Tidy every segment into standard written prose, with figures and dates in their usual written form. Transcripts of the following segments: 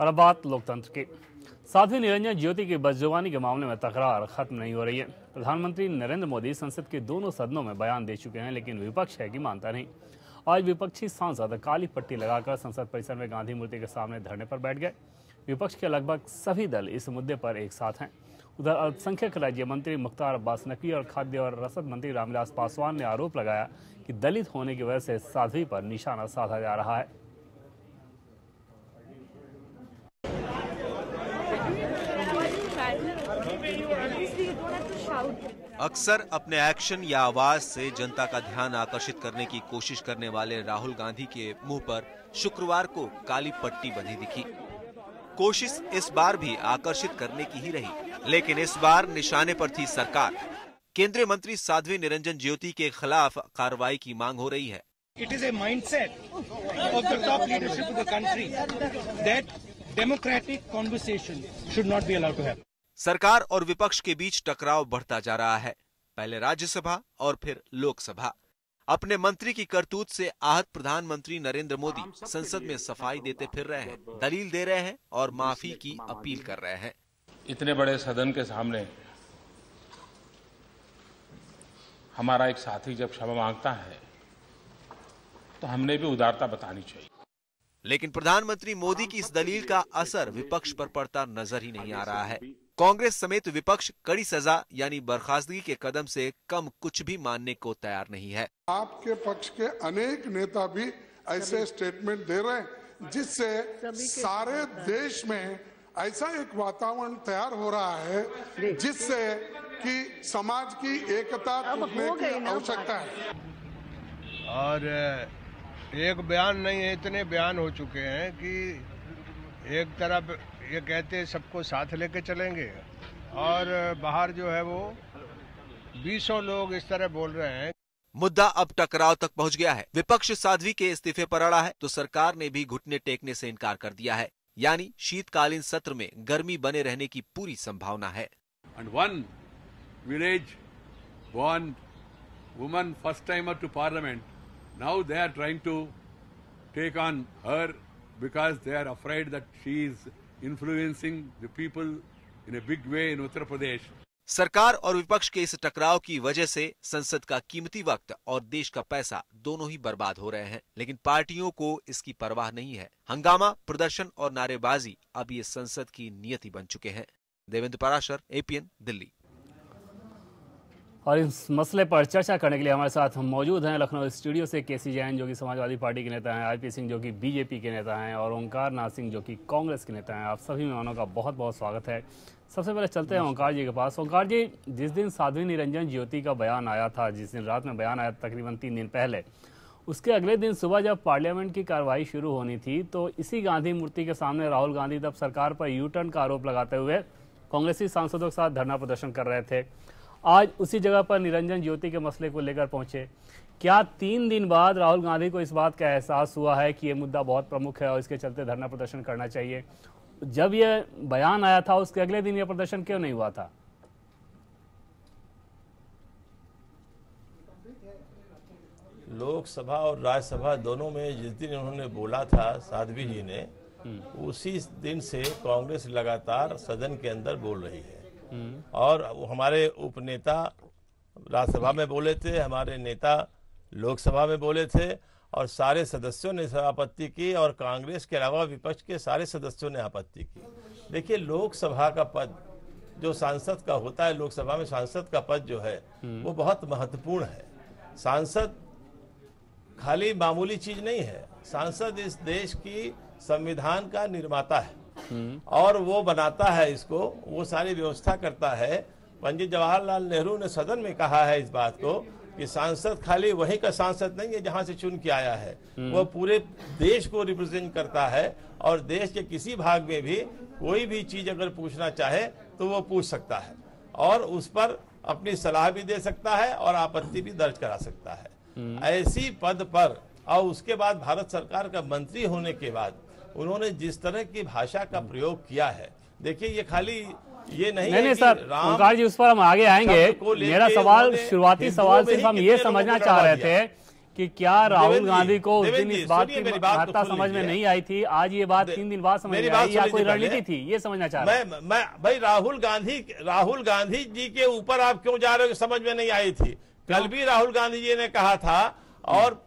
और अब बात लोकतंत्र की। साध्वी निरंजन ज्योति की बदजुबानी के मामले में तकरार खत्म नहीं हो रही है। प्रधानमंत्री नरेंद्र मोदी संसद के दोनों सदनों में बयान दे चुके हैं, लेकिन विपक्ष है कि मानता नहीं। आज विपक्षी सांसद काली पट्टी लगाकर संसद परिसर में गांधी मूर्ति के सामने धरने पर बैठ गए। विपक्ष के लगभग सभी दल इस मुद्दे पर एक साथ हैं। उधर अल्पसंख्यक राज्य मंत्री मुख्तार अब्बास नकवी और खाद्य और रसद मंत्री रामविलास पासवान ने आरोप लगाया कि दलित होने की वजह से साध्वी पर निशाना साधा जा रहा है। अक्सर अपने एक्शन या आवाज से जनता का ध्यान आकर्षित करने की कोशिश करने वाले राहुल गांधी के मुंह पर शुक्रवार को काली पट्टी बंधी दिखी। कोशिश इस बार भी आकर्षित करने की ही रही, लेकिन इस बार निशाने पर थी सरकार। केंद्रीय मंत्री साध्वी निरंजन ज्योति के खिलाफ कार्रवाई की मांग हो रही है। It is a mindset of the top leadership of the country that democratic conversation should not be allowed to happen. सरकार और विपक्ष के बीच टकराव बढ़ता जा रहा है। पहले राज्यसभा और फिर लोकसभा। अपने मंत्री की करतूत से आहत प्रधानमंत्री नरेंद्र मोदी संसद में सफाई देते फिर रहे हैं, दलील दे रहे हैं और माफी की अपील कर रहे हैं। इतने बड़े सदन के सामने हमारा एक साथी जब क्षमा मांगता है तो हमने भी उदारता बतानी चाहिए। लेकिन प्रधानमंत्री मोदी की इस दलील का असर विपक्ष पर पड़ता नजर ही नहीं आ रहा है। कांग्रेस समेत विपक्ष कड़ी सजा यानी बर्खास्तगी के कदम से कम कुछ भी मानने को तैयार नहीं है। आपके पक्ष के अनेक नेता भी ऐसे स्टेटमेंट दे रहे हैं, जिससे सारे देश में ऐसा एक वातावरण तैयार हो रहा है जिससे कि समाज की एकता टूटने की आवश्यकता है। और एक बयान नहीं है, इतने बयान हो चुके हैं कि एक तरफ ये कहते हैं सबको साथ लेके चलेंगे और बाहर जो है वो 20 लोग इस तरह बोल रहे हैं। मुद्दा अब टकराव तक पहुंच गया है। विपक्ष साध्वी के इस्तीफे पर अड़ा है तो सरकार ने भी घुटने टेकने से इनकार कर दिया है, यानी शीतकालीन सत्र में गर्मी बने रहने की पूरी संभावना है। And one village born woman first timer to parliament, now they are trying to take on her because they are afraid that she is influencing the people in a big way in Uttar Pradesh. सरकार और विपक्ष के इस टकराव की वजह से संसद का कीमती वक्त और देश का पैसा दोनों ही बर्बाद हो रहे हैं, लेकिन पार्टियों को इसकी परवाह नहीं है। हंगामा, प्रदर्शन और नारेबाजी अब ये संसद की नियति बन चुके हैं। देवेंद्र पराशर, APN, दिल्ली। और इस मसले पर चर्चा करने के लिए हमारे साथ हम मौजूद हैं लखनऊ स्टूडियो से KC जैन जो कि समाजवादी पार्टी के नेता हैं, RP सिंह जो कि BJP के नेता हैं और ओंकार नाथ सिंह जो कि कांग्रेस के नेता हैं। आप सभी मेहमानों का बहुत बहुत स्वागत है। सबसे पहले चलते हैं ओंकार जी के पास। ओंकार जी, जिस दिन साध्वी निरंजन ज्योति का बयान आया था, जिस दिन रात में बयान आया तकरीबन 3 दिन पहले, उसके अगले दिन सुबह जब पार्लियामेंट की कार्रवाई शुरू होनी थी तो इसी गांधी मूर्ति के सामने राहुल गांधी तब सरकार पर U-टर्न का आरोप लगाते हुए कांग्रेसी सांसदों के साथ धरना प्रदर्शन कर रहे थे। आज उसी जगह पर निरंजन ज्योति के मसले को लेकर पहुंचे। क्या 3 दिन बाद राहुल गांधी को इस बात का एहसास हुआ है कि ये मुद्दा बहुत प्रमुख है और इसके चलते धरना प्रदर्शन करना चाहिए? जब ये बयान आया था उसके अगले दिन ये प्रदर्शन क्यों नहीं हुआ था? लोकसभा और राज्यसभा दोनों में जिस दिन उन्होंने बोला था साध्वी जी ने, उसी दिन से कांग्रेस लगातार सदन के अंदर बोल रही है। और हमारे उपनेता राज्यसभा में बोले थे, हमारे नेता लोकसभा में बोले थे और सारे सदस्यों ने आपत्ति की और कांग्रेस के अलावा विपक्ष के सारे सदस्यों ने आपत्ति की। देखिए, लोकसभा का पद जो सांसद का होता है, लोकसभा में सांसद का पद जो है वो बहुत महत्वपूर्ण है। सांसद खाली मामूली चीज नहीं है। सांसद इस देश की संविधान का निर्माता है और वो बनाता है इसको, वो सारी व्यवस्था करता है। पंडित जवाहरलाल नेहरू ने सदन में कहा है इस बात को कि सांसद खाली वहीं का सांसद नहीं है जहां से चुन के आया है, वो पूरे देश को रिप्रेजेंट करता है और देश के किसी भाग में भी कोई भी चीज अगर पूछना चाहे तो वो पूछ सकता है और उस पर अपनी सलाह भी दे सकता है और आपत्ति भी दर्ज करा सकता है। ऐसी पद पर और उसके बाद भारत सरकार का मंत्री होने के बाद उन्होंने जिस तरह की भाषा का प्रयोग किया है, देखिए ये खाली ये नहीं सर ओंकार जी, उस पर हम आगे आएंगे। मेरा सवाल, शुरुआती सवाल सिर्फ हम ये समझना चाह रहे थे कि क्या राहुल गांधी को उस दिन देवेंद्र जी, इस बात सुनिए की मेरी बात तो महत्ता सुन समझ में लीजिए। नहीं आई थी, आज ये बात 3 दिन बाद समझ मेरी में बात आई, या सुन कोई लीजिए रणनीति पहले। थी, ये समझना चाह रहा हूं। मैं भाई राहुल गांधी जी के ऊपर आप क्यों जा रहे हो, समझ में नहीं आई थी। कल भी राहुल गांधी जी ने कहा था, और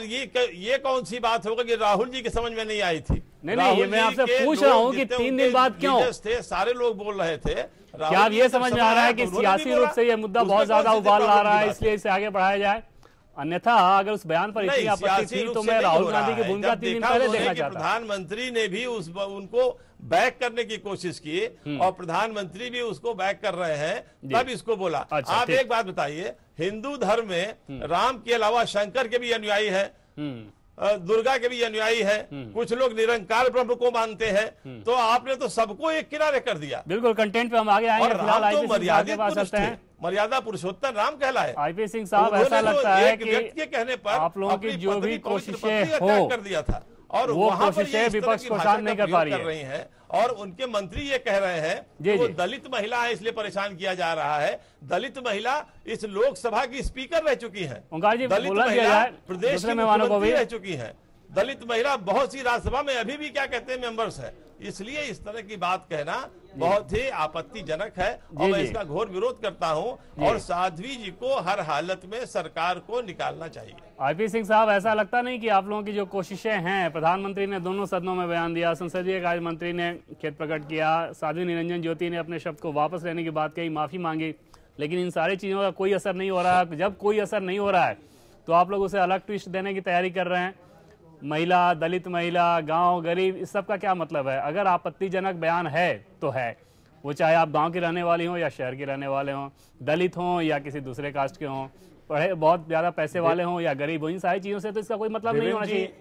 ये कौन सी बात होगा कि राहुल जी की समझ में नहीं आई थी। नहीं, ये मैं आपसे पूछ रहा हूं कि 3 दिन बाद क्यों थे, सारे लोग बोल रहे थे। क्या आप ये समझ में आ रहा है कि सियासी रूप से ये मुद्दा बहुत ज्यादा उबाल ला रहा है, इसलिए इसे आगे बढ़ाया जाए? अन्यथा अगर उस बयान पर इतनी आपत्ति थी तो मैं राहुल गांधी की भूमिका 3 दिन पहले देखना चाहता। प्रधानमंत्री ने भी उनको बैक करने की कोशिश की और प्रधानमंत्री भी उसको बैक कर रहे हैं, तब इसको बोला। आप एक बात बताइए, हिंदू धर्म में राम के अलावा शंकर के भी अनुयायी है, दुर्गा के भी अनुयायी है, कुछ लोग निरंकार ब्रह्म को मानते हैं, तो आपने तो सबको एक किनारे कर दिया। बिल्कुल, कंटेंट पे हम आगे आएंगे। फिलहाल राम तो आईपी सिंह साहब के पास चलते हैं। मर्यादा पुरुषोत्तम राम कहलाए। आईपी सिंह साहब, ऐसा लगता है कि व्यक्ति के कहने पर आप लोगों की जो भी कोशिशें हो कर दिया था, और वो वहां पर कोशिशें विपक्ष को शांत नहीं कर पा रही हैं, और उनके मंत्री ये कह रहे हैं कि वो दलित महिला है इसलिए परेशान किया जा रहा है। दलित महिला इस लोकसभा की स्पीकर रह चुकी है, ओंकार जी, दलित बोला दिया महिला जाए प्रदेश दूसरे की मेहमानों को भी मुख्यमंत्री रह चुकी है, दलित महिला बहुत सी राज्यसभा में अभी भी क्या कहते हैं मेंबर्स है। इसलिए इस तरह की बात कहना बहुत ही आपत्तिजनक है, और मैं इसका घोर विरोध करता हूं, और साध्वी जी को हर हालत में सरकार को निकालना चाहिए। आईपी सिंह साहब, ऐसा लगता नहीं कि आप लोगों की जो कोशिशें हैं, प्रधानमंत्री ने दोनों सदनों में बयान दिया, संसदीय कार्य मंत्री ने खेद प्रकट किया, साध्वी निरंजन ज्योति ने अपने शब्द को वापस लेने की बात कही, माफी मांगी, लेकिन इन सारी चीजों का कोई असर नहीं हो रहा है। जब कोई असर नहीं हो रहा है तो आप लोग उसे अलग ट्विस्ट देने की तैयारी कर रहे हैं। महिला, दलित महिला, गांव, गरीब, इस सब का क्या मतलब है? अगर आपत्तिजनक बयान है तो है, वो चाहे आप गांव की रहने वाली हो या शहर के रहने वाले हों, दलित हों या किसी दूसरे कास्ट के हों, पढ़े बहुत ज्यादा पैसे वाले हों या गरीब हों, इन सारी चीजों से तो इसका कोई मतलब नहीं होना चाहिए।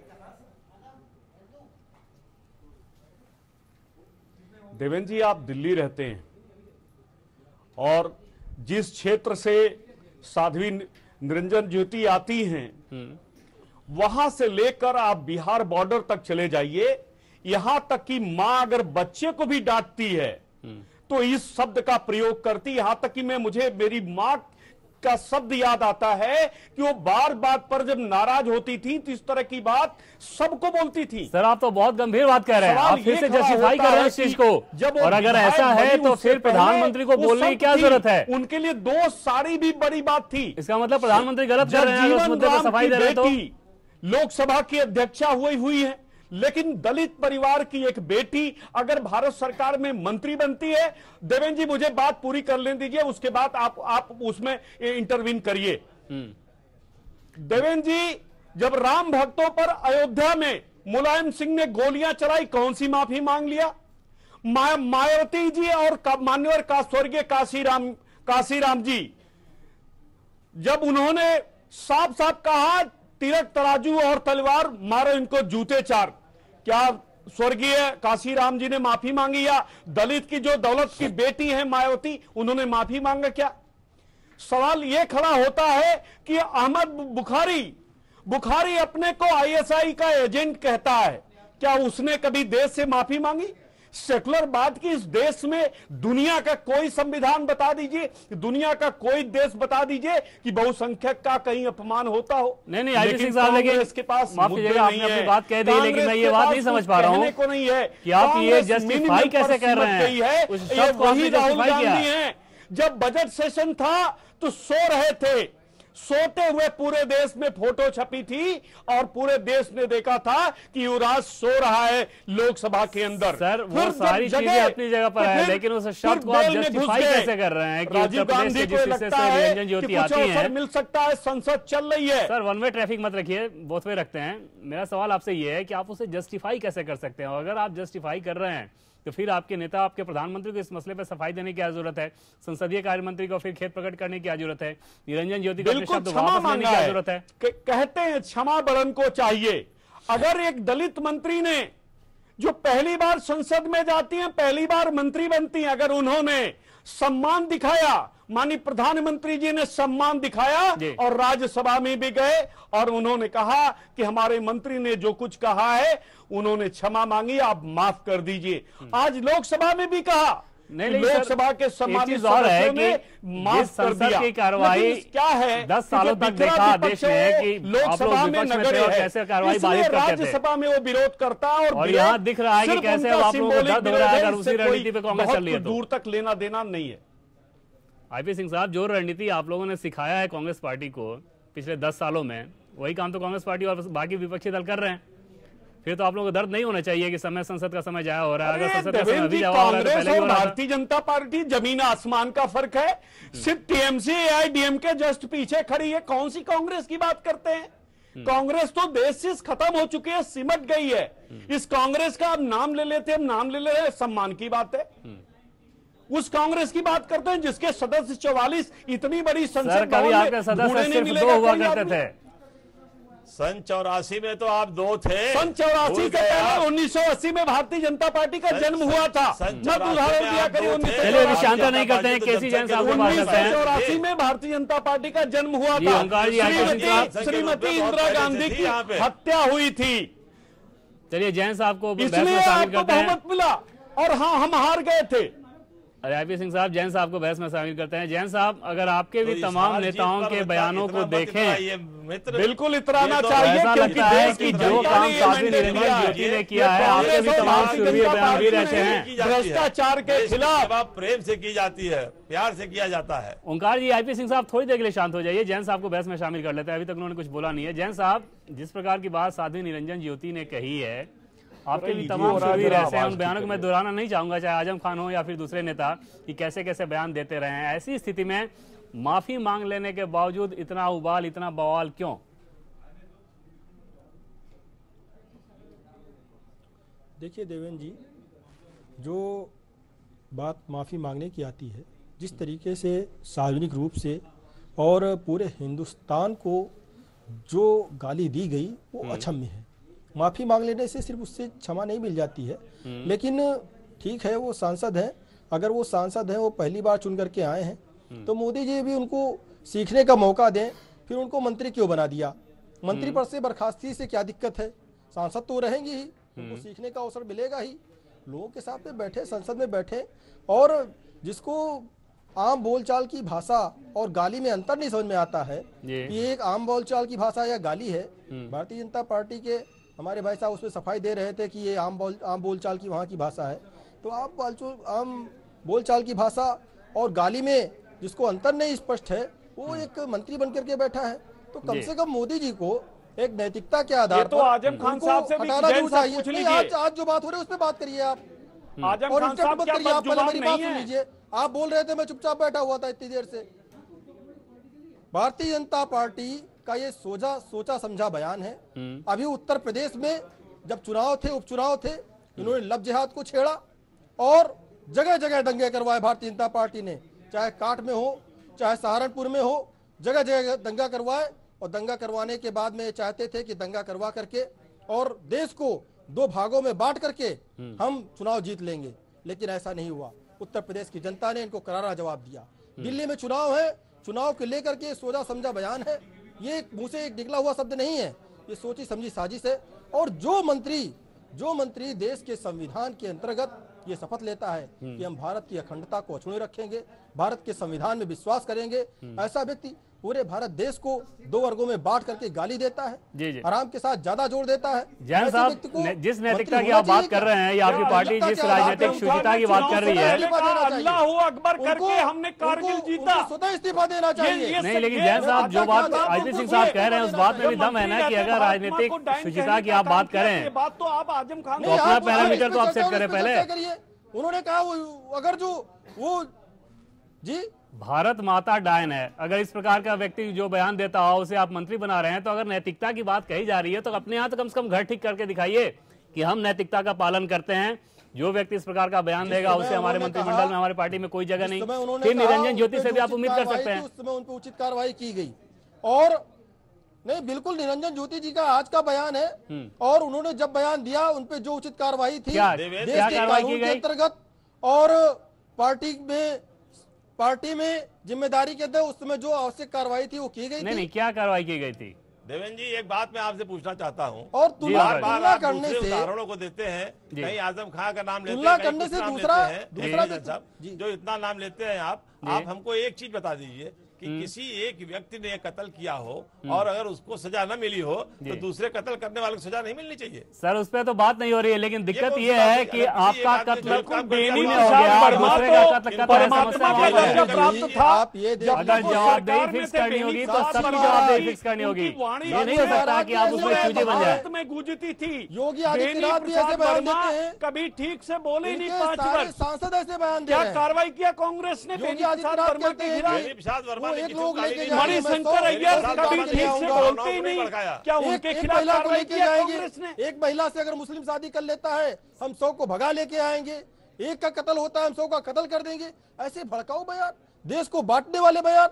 देवेंद्र जी, आप दिल्ली रहते हैं, और जिस क्षेत्र से साध्वी निरंजन ज्योति आती हैं, वहां से लेकर आप बिहार बॉर्डर तक चले जाइए, यहां तक कि मां अगर बच्चे को भी डांटती है तो इस शब्द का प्रयोग करती, यहां तक कि मुझे मेरी मां का शब्द याद आता है कि वो बार बात पर जब नाराज होती थी तो इस तरह की बात सबको बोलती थी। सर, आप तो बहुत गंभीर बात कह रहे हैं, आप फिर से जस्टिफाई कर रहे हैं इस चीज को, और अगर ऐसा है तो फिर प्रधानमंत्री को बोलने की क्या जरूरत है? उनके लिए 2 साड़ी भी बड़ी बात थी। इसका मतलब प्रधानमंत्री गलत कर रहे हैं, उस मुद्दे पर सफाई दे रहे हैं तो? लोकसभा की अध्यक्षा हुई है, लेकिन दलित परिवार की एक बेटी अगर भारत सरकार में मंत्री बनती है, देवेंद्र जी मुझे बात पूरी कर लेने दीजिए, उसके बाद आप उसमें इंटरवीन करिए। देवेंद्र जी, जब राम भक्तों पर अयोध्या में मुलायम सिंह ने गोलियां चलाई, कौन सी माफी मांग लिया? मायावती जी और मान्यवर का स्वर्गीय काशीराम जी, जब उन्होंने साफ साफ कहा तिलक तराजू और तलवार मारो इनको जूते 4, क्या स्वर्गीय काशीराम जी ने माफी मांगी? या दलित की जो दौलत की बेटी है मायावती, उन्होंने माफी मांगा क्या? सवाल यह खड़ा होता है कि अहमद बुखारी अपने को आईएसआई का एजेंट कहता है, क्या उसने कभी देश से माफी मांगी? सेकुलरवाद की इस देश में दुनिया का कोई संविधान बता दीजिए, दुनिया का कोई देश बता दीजिए कि बहुसंख्यक का कहीं अपमान होता हो। नहीं, आईपी सिंह साहब, लेकिन इसके पास माफ कीजिएगा, आपने अपनी बात कह दी, लेकिन मैं ये बात नहीं समझ पा रहा हूँ को नहीं है कि आप ये जस्टिफाई कैसे कर रहे हैं? उस शब्द को आपने जस्टिफाई किया। जब बजट सेशन था तो सो रहे थे, सोते हुए पूरे देश में फोटो छपी थी और पूरे देश ने देखा था कि युवराज सो रहा है लोकसभा के अंदर। सर, वो सारी चीजें अपनी जगह पर है, लेकिन उस शब्द को आप जस्टिफाई कैसे कर रहे हैं कि राजीव गांधी को लगता है ज्योति कि आती कुछ है, अवसर मिल सकता है, संसद चल रही है। सर, वन वे ट्रैफिक मत रखिए, बोथ वे रखते हैं। मेरा सवाल आपसे ये है कि आप उसे जस्टिफाई कैसे कर सकते हैं? अगर आप जस्टिफाई कर रहे हैं तो फिर आपके नेता, आपके प्रधानमंत्री को इस मसले पर सफाई देने की क्या जरूरत है? संसदीय कार्य मंत्री को फिर खेद प्रकट करने की क्या जरूरत है? निरंजन ज्योति को अपने शब्द वापस लेने की क्या जरूरत है? कहते हैं क्षमा बड़न को चाहिए। अगर एक दलित मंत्री ने, जो पहली बार संसद में जाती हैं, पहली बार मंत्री बनती हैं, अगर उन्होंने सम्मान दिखाया, माननीय प्रधानमंत्री जी ने सम्मान दिखाया और राज्यसभा में भी गए और उन्होंने कहा कि हमारे मंत्री ने जो कुछ कहा है, उन्होंने क्षमा मांगी, आप माफ कर दीजिए। आज लोकसभा में भी कहा नहीं लोकसभा के सम्मानित सदस्यों ने माफ कर दिया। की कार्रवाई क्या है 10 सालों तक देखा देश में कि लोकसभा में नगण्य है, कैसे कार्रवाई बाधित करते थे, राज्यसभा में वो विरोध करता और यहाँ दिख रहा है कि कैसे आप लोगों को दर्द हो रहा है अगर उसी रणनीति पे कांग्रेस चल रही है। दूर तक लेना देना नहीं है। आईपी सिंह साहब, जो रणनीति आप लोगों ने सिखाया है कांग्रेस पार्टी को पिछले 10 सालों में, वही काम तो कांग्रेस पार्टी और बाकी विपक्षी दल कर रहे हैं। फिर तो आप लोगों को दर्द नहीं होना चाहिए कि समय संसद का समय जाया हो रहा है। अगर संसद का समय अभी जाया हो रहा है तो पहले ही हो रहा था। भारतीय जनता पार्टी जमीन आसमान का फर्क है। सिर्फ टीएमसी एआईडीएमके जस्ट पीछे खड़ी है। कौन सी कांग्रेस की बात करते हैं? कांग्रेस तो देश से खत्म हो चुकी है, सिमट गई है। इस कांग्रेस का आप नाम ले लेते हैं, नाम ले ले, सम्मान की बात है। उस कांग्रेस की बात करते हैं जिसके सदस्य 44, इतनी बड़ी संसद कभी आपके सदस्य सिर्फ 2 हुआ करते थे। सन 84 में तो आप 2 थे। सन 84 से पहले 1980 में भारतीय जनता पार्टी का जन्म हुआ था। मत उदाहरण दिया करिए। चलिए अभी शांत नहीं करते हैं, केसी जैन साहब को बात करते हैं। 1984 में भारतीय जनता पार्टी का जन्म हुआ था। श्रीमती इंदिरा गांधी की हत्या हुई थी। चलिए जैन साहब को इसलिए आपको बहुमत मिला और हाँ, हम हार गए थे। अरे आईपी सिंह साहब, जैन साहब को बहस में शामिल करते हैं। जैन साहब, अगर आपके भी तमाम नेताओं के बयानों को देखें, बिल्कुल इतराना चाहिए, ऐसा लगता है कि जो काम साध्वी निरंजन ज्योति ने किया है, आपके भी तमाम शुरुआती बयान भी रहते हैं। भ्रष्टाचार के खिलाफ प्रेम से की जाती है, प्यार से किया जाता है। ओंकार जी, आईपी सिंह साहब थोड़ी देर के लिए शांत हो जाइए। जैन साहब को बहस में शामिल कर लेते हैं। अभी तक उन्होंने कुछ बोला नहीं है। जैन साहब, जिस प्रकार की बात साध्वी निरंजन ज्योति ने कही है, आपके भी तमाम शुरुआती रहते हैं। उन बयानों को मैं दोहराना नहीं चाहूंगा, चाहे आजम खान हो या फिर दूसरे नेता, कि कैसे कैसे बयान देते रहे हैं। ऐसी स्थिति में माफी मांग लेने के बावजूद इतना उबाल, इतना बवाल क्यों? देखिए देवेंद्र जी, जो बात माफ़ी मांगने की आती है, जिस तरीके से सार्वजनिक रूप से और पूरे हिंदुस्तान को जो गाली दी गई वो अक्षम्य है। माफ़ी मांग लेने से सिर्फ उससे क्षमा नहीं मिल जाती है, लेकिन ठीक है, वो सांसद हैं। अगर वो सांसद हैं, वो पहली बार चुन करके आए हैं, तो मोदी जी भी उनको सीखने का मौका दें। फिर उनको मंत्री क्यों बना दिया? मंत्री पद से बर्खास्ती से क्या दिक्कत है? सांसद तो रहेंगे ही, उनको सीखने का अवसर मिलेगा ही। लोगों के साथ में बैठे, संसद में बैठे, और जिसको आम बोलचाल की भाषा और गाली में अंतर नहीं समझ में आता है कि ये एक आम बोलचाल की भाषा या गाली है। भारतीय जनता पार्टी के हमारे भाई साहब उसमें सफाई दे रहे थे कि ये आम बोलचाल की वहाँ की भाषा है। तो आम बोलचाल की भाषा और गाली में जिसको अंतर नहीं स्पष्ट है, वो एक मंत्री बनकर के बैठा है। तो कम से कम मोदी जी को एक नैतिकता के आधार पर आजम खान साहब से हटाना जरूर चाहिए। आज जो बात हो रही है उस पर बात करिए आप, आजम खान साहब क्या आप पहले मेरी बात सुन लीजिए। आप बोल रहे थे, मैं चुपचाप बैठा हुआ था इतनी देर से। भारतीय जनता पार्टी का ये सोचा समझा बयान है। अभी उत्तर प्रदेश में जब चुनाव थे, उपचुनाव थे, इन्होंने लव जिहाद को छेड़ा और जगह जगह दंगे करवाए भारतीय जनता पार्टी ने, चाहे काठ में हो, चाहे सहारनपुर में हो, जगह जगह दंगा करवाए। और दंगा करवाने के बाद में ये चाहते थे कि दंगा करवा करके और देश को 2 भागों में बांट करके हम चुनाव जीत लेंगे, लेकिन ऐसा नहीं हुआ। उत्तर प्रदेश की जनता ने इनको करारा जवाब दिया। दिल्ली में चुनाव है, चुनाव को लेकर के सोचा समझा बयान है। ये मुंह से एक निकला हुआ शब्द नहीं है, ये सोची समझी साजिश है। और जो मंत्री देश के संविधान के अंतर्गत ये शपथ लेता है कि हम भारत की अखंडता को अछूते रखेंगे, भारत के संविधान में विश्वास करेंगे, ऐसा व्यक्ति पूरे भारत देश को 2 वर्गों में बांट करके गाली देता है, आराम के साथ ज्यादा जोर देता है। जैन साहब, जिस नैतिकता की आप बात कर रहे हैं, या आपकी पार्टी जिस राजनीतिक शुचिता की बात कर रही है, अल्लाह अकबर करके हमने कारगिल जीता, स्वतः इस्तीफा देना चाहिए। नहीं, लेकिन जैन साहब जो बात आईपी सिंह साहब कह रहे हैं, उस बात में भी दम है ना कि अगर राजनीतिक शुचिता की आप बात करें, बात तो आप आजम खान तो अपना पैरामीटर तो आप सेट करें पहले। उन्होंने कहा अगर वो जी भारत माता डायन है, अगर इस प्रकार का व्यक्ति जो बयान देता हो उसे आप मंत्री बना रहे हैं, तो अगर नैतिकता की बात कही जा रही है तो अपने यहाँ तो कम से कम घर ठीक करके दिखाइए कि हम नैतिकता का पालन करते हैं। जो व्यक्ति इस प्रकार का बयान देगा उसे हमारे मंत्रिमंडल में, हमारी पार्टी में कोई जगह नहीं। फिर निरंजन ज्योति से भी आप उम्मीद कर सकते हैं। उस समय उन पर उचित कार्रवाई की गई और नहीं, बिल्कुल निरंजन ज्योति जी का आज का बयान है। और उन्होंने जब बयान दिया उन पे जो उचित कार्रवाई थी देश के कानून के अंतर्गत और पार्टी में जिम्मेदारी के थे, उस समय जो आवश्यक कार्रवाई थी वो की गई थी। नहीं, क्या कार्रवाई की गई थी? देवेंद्र जी, एक बात मैं आपसे पूछना चाहता हूँ। और तुलना करने दूसरे से उदाहरणों को देते हैं, कहीं आजम खान का नाम लेते हैं, तुलना करने से दूसरा जो इतना नाम लेते हैं आप हमको एक चीज बता दीजिए कि किसी एक व्यक्ति ने कत्ल किया हो और अगर उसको सजा न मिली हो तो दूसरे कत्ल करने वाले को सजा नहीं मिलनी चाहिए। सर उस पर तो बात नहीं हो रही है, लेकिन दिक्कत ये है कि आपका कत्ल अगर जवाबदेही फिक्स करनी होगी तो सबकी जवाबदेही फिक्स करनी होगी। ये नहीं हो सकता कि आप उसमें चूजे बन जाए। में गूंजती थी योगी आदित्यनाथ भी ऐसे बयान देते हैं, कभी ठीक से बोले नहीं 5 वर्ष। सांसद ऐसे बयान दे क्या कार्रवाई किया कांग्रेस ने योगी आदित्यनाथ वर्मा के खिलाफ? एक लोग लेके मणिशंकर अय्यर कभी ठीक से बोलते ही नहीं, क्या उनके खिलाफ कार्रवाई किया कांग्रेस ने? एक महिला से अगर मुस्लिम शादी कर लेता है हम 100 को भगा लेके आएंगे, एक का कत्ल होता है हम 100 का कत्ल कर देंगे, ऐसे भड़काऊ बयान, देश को बांटने वाले बयान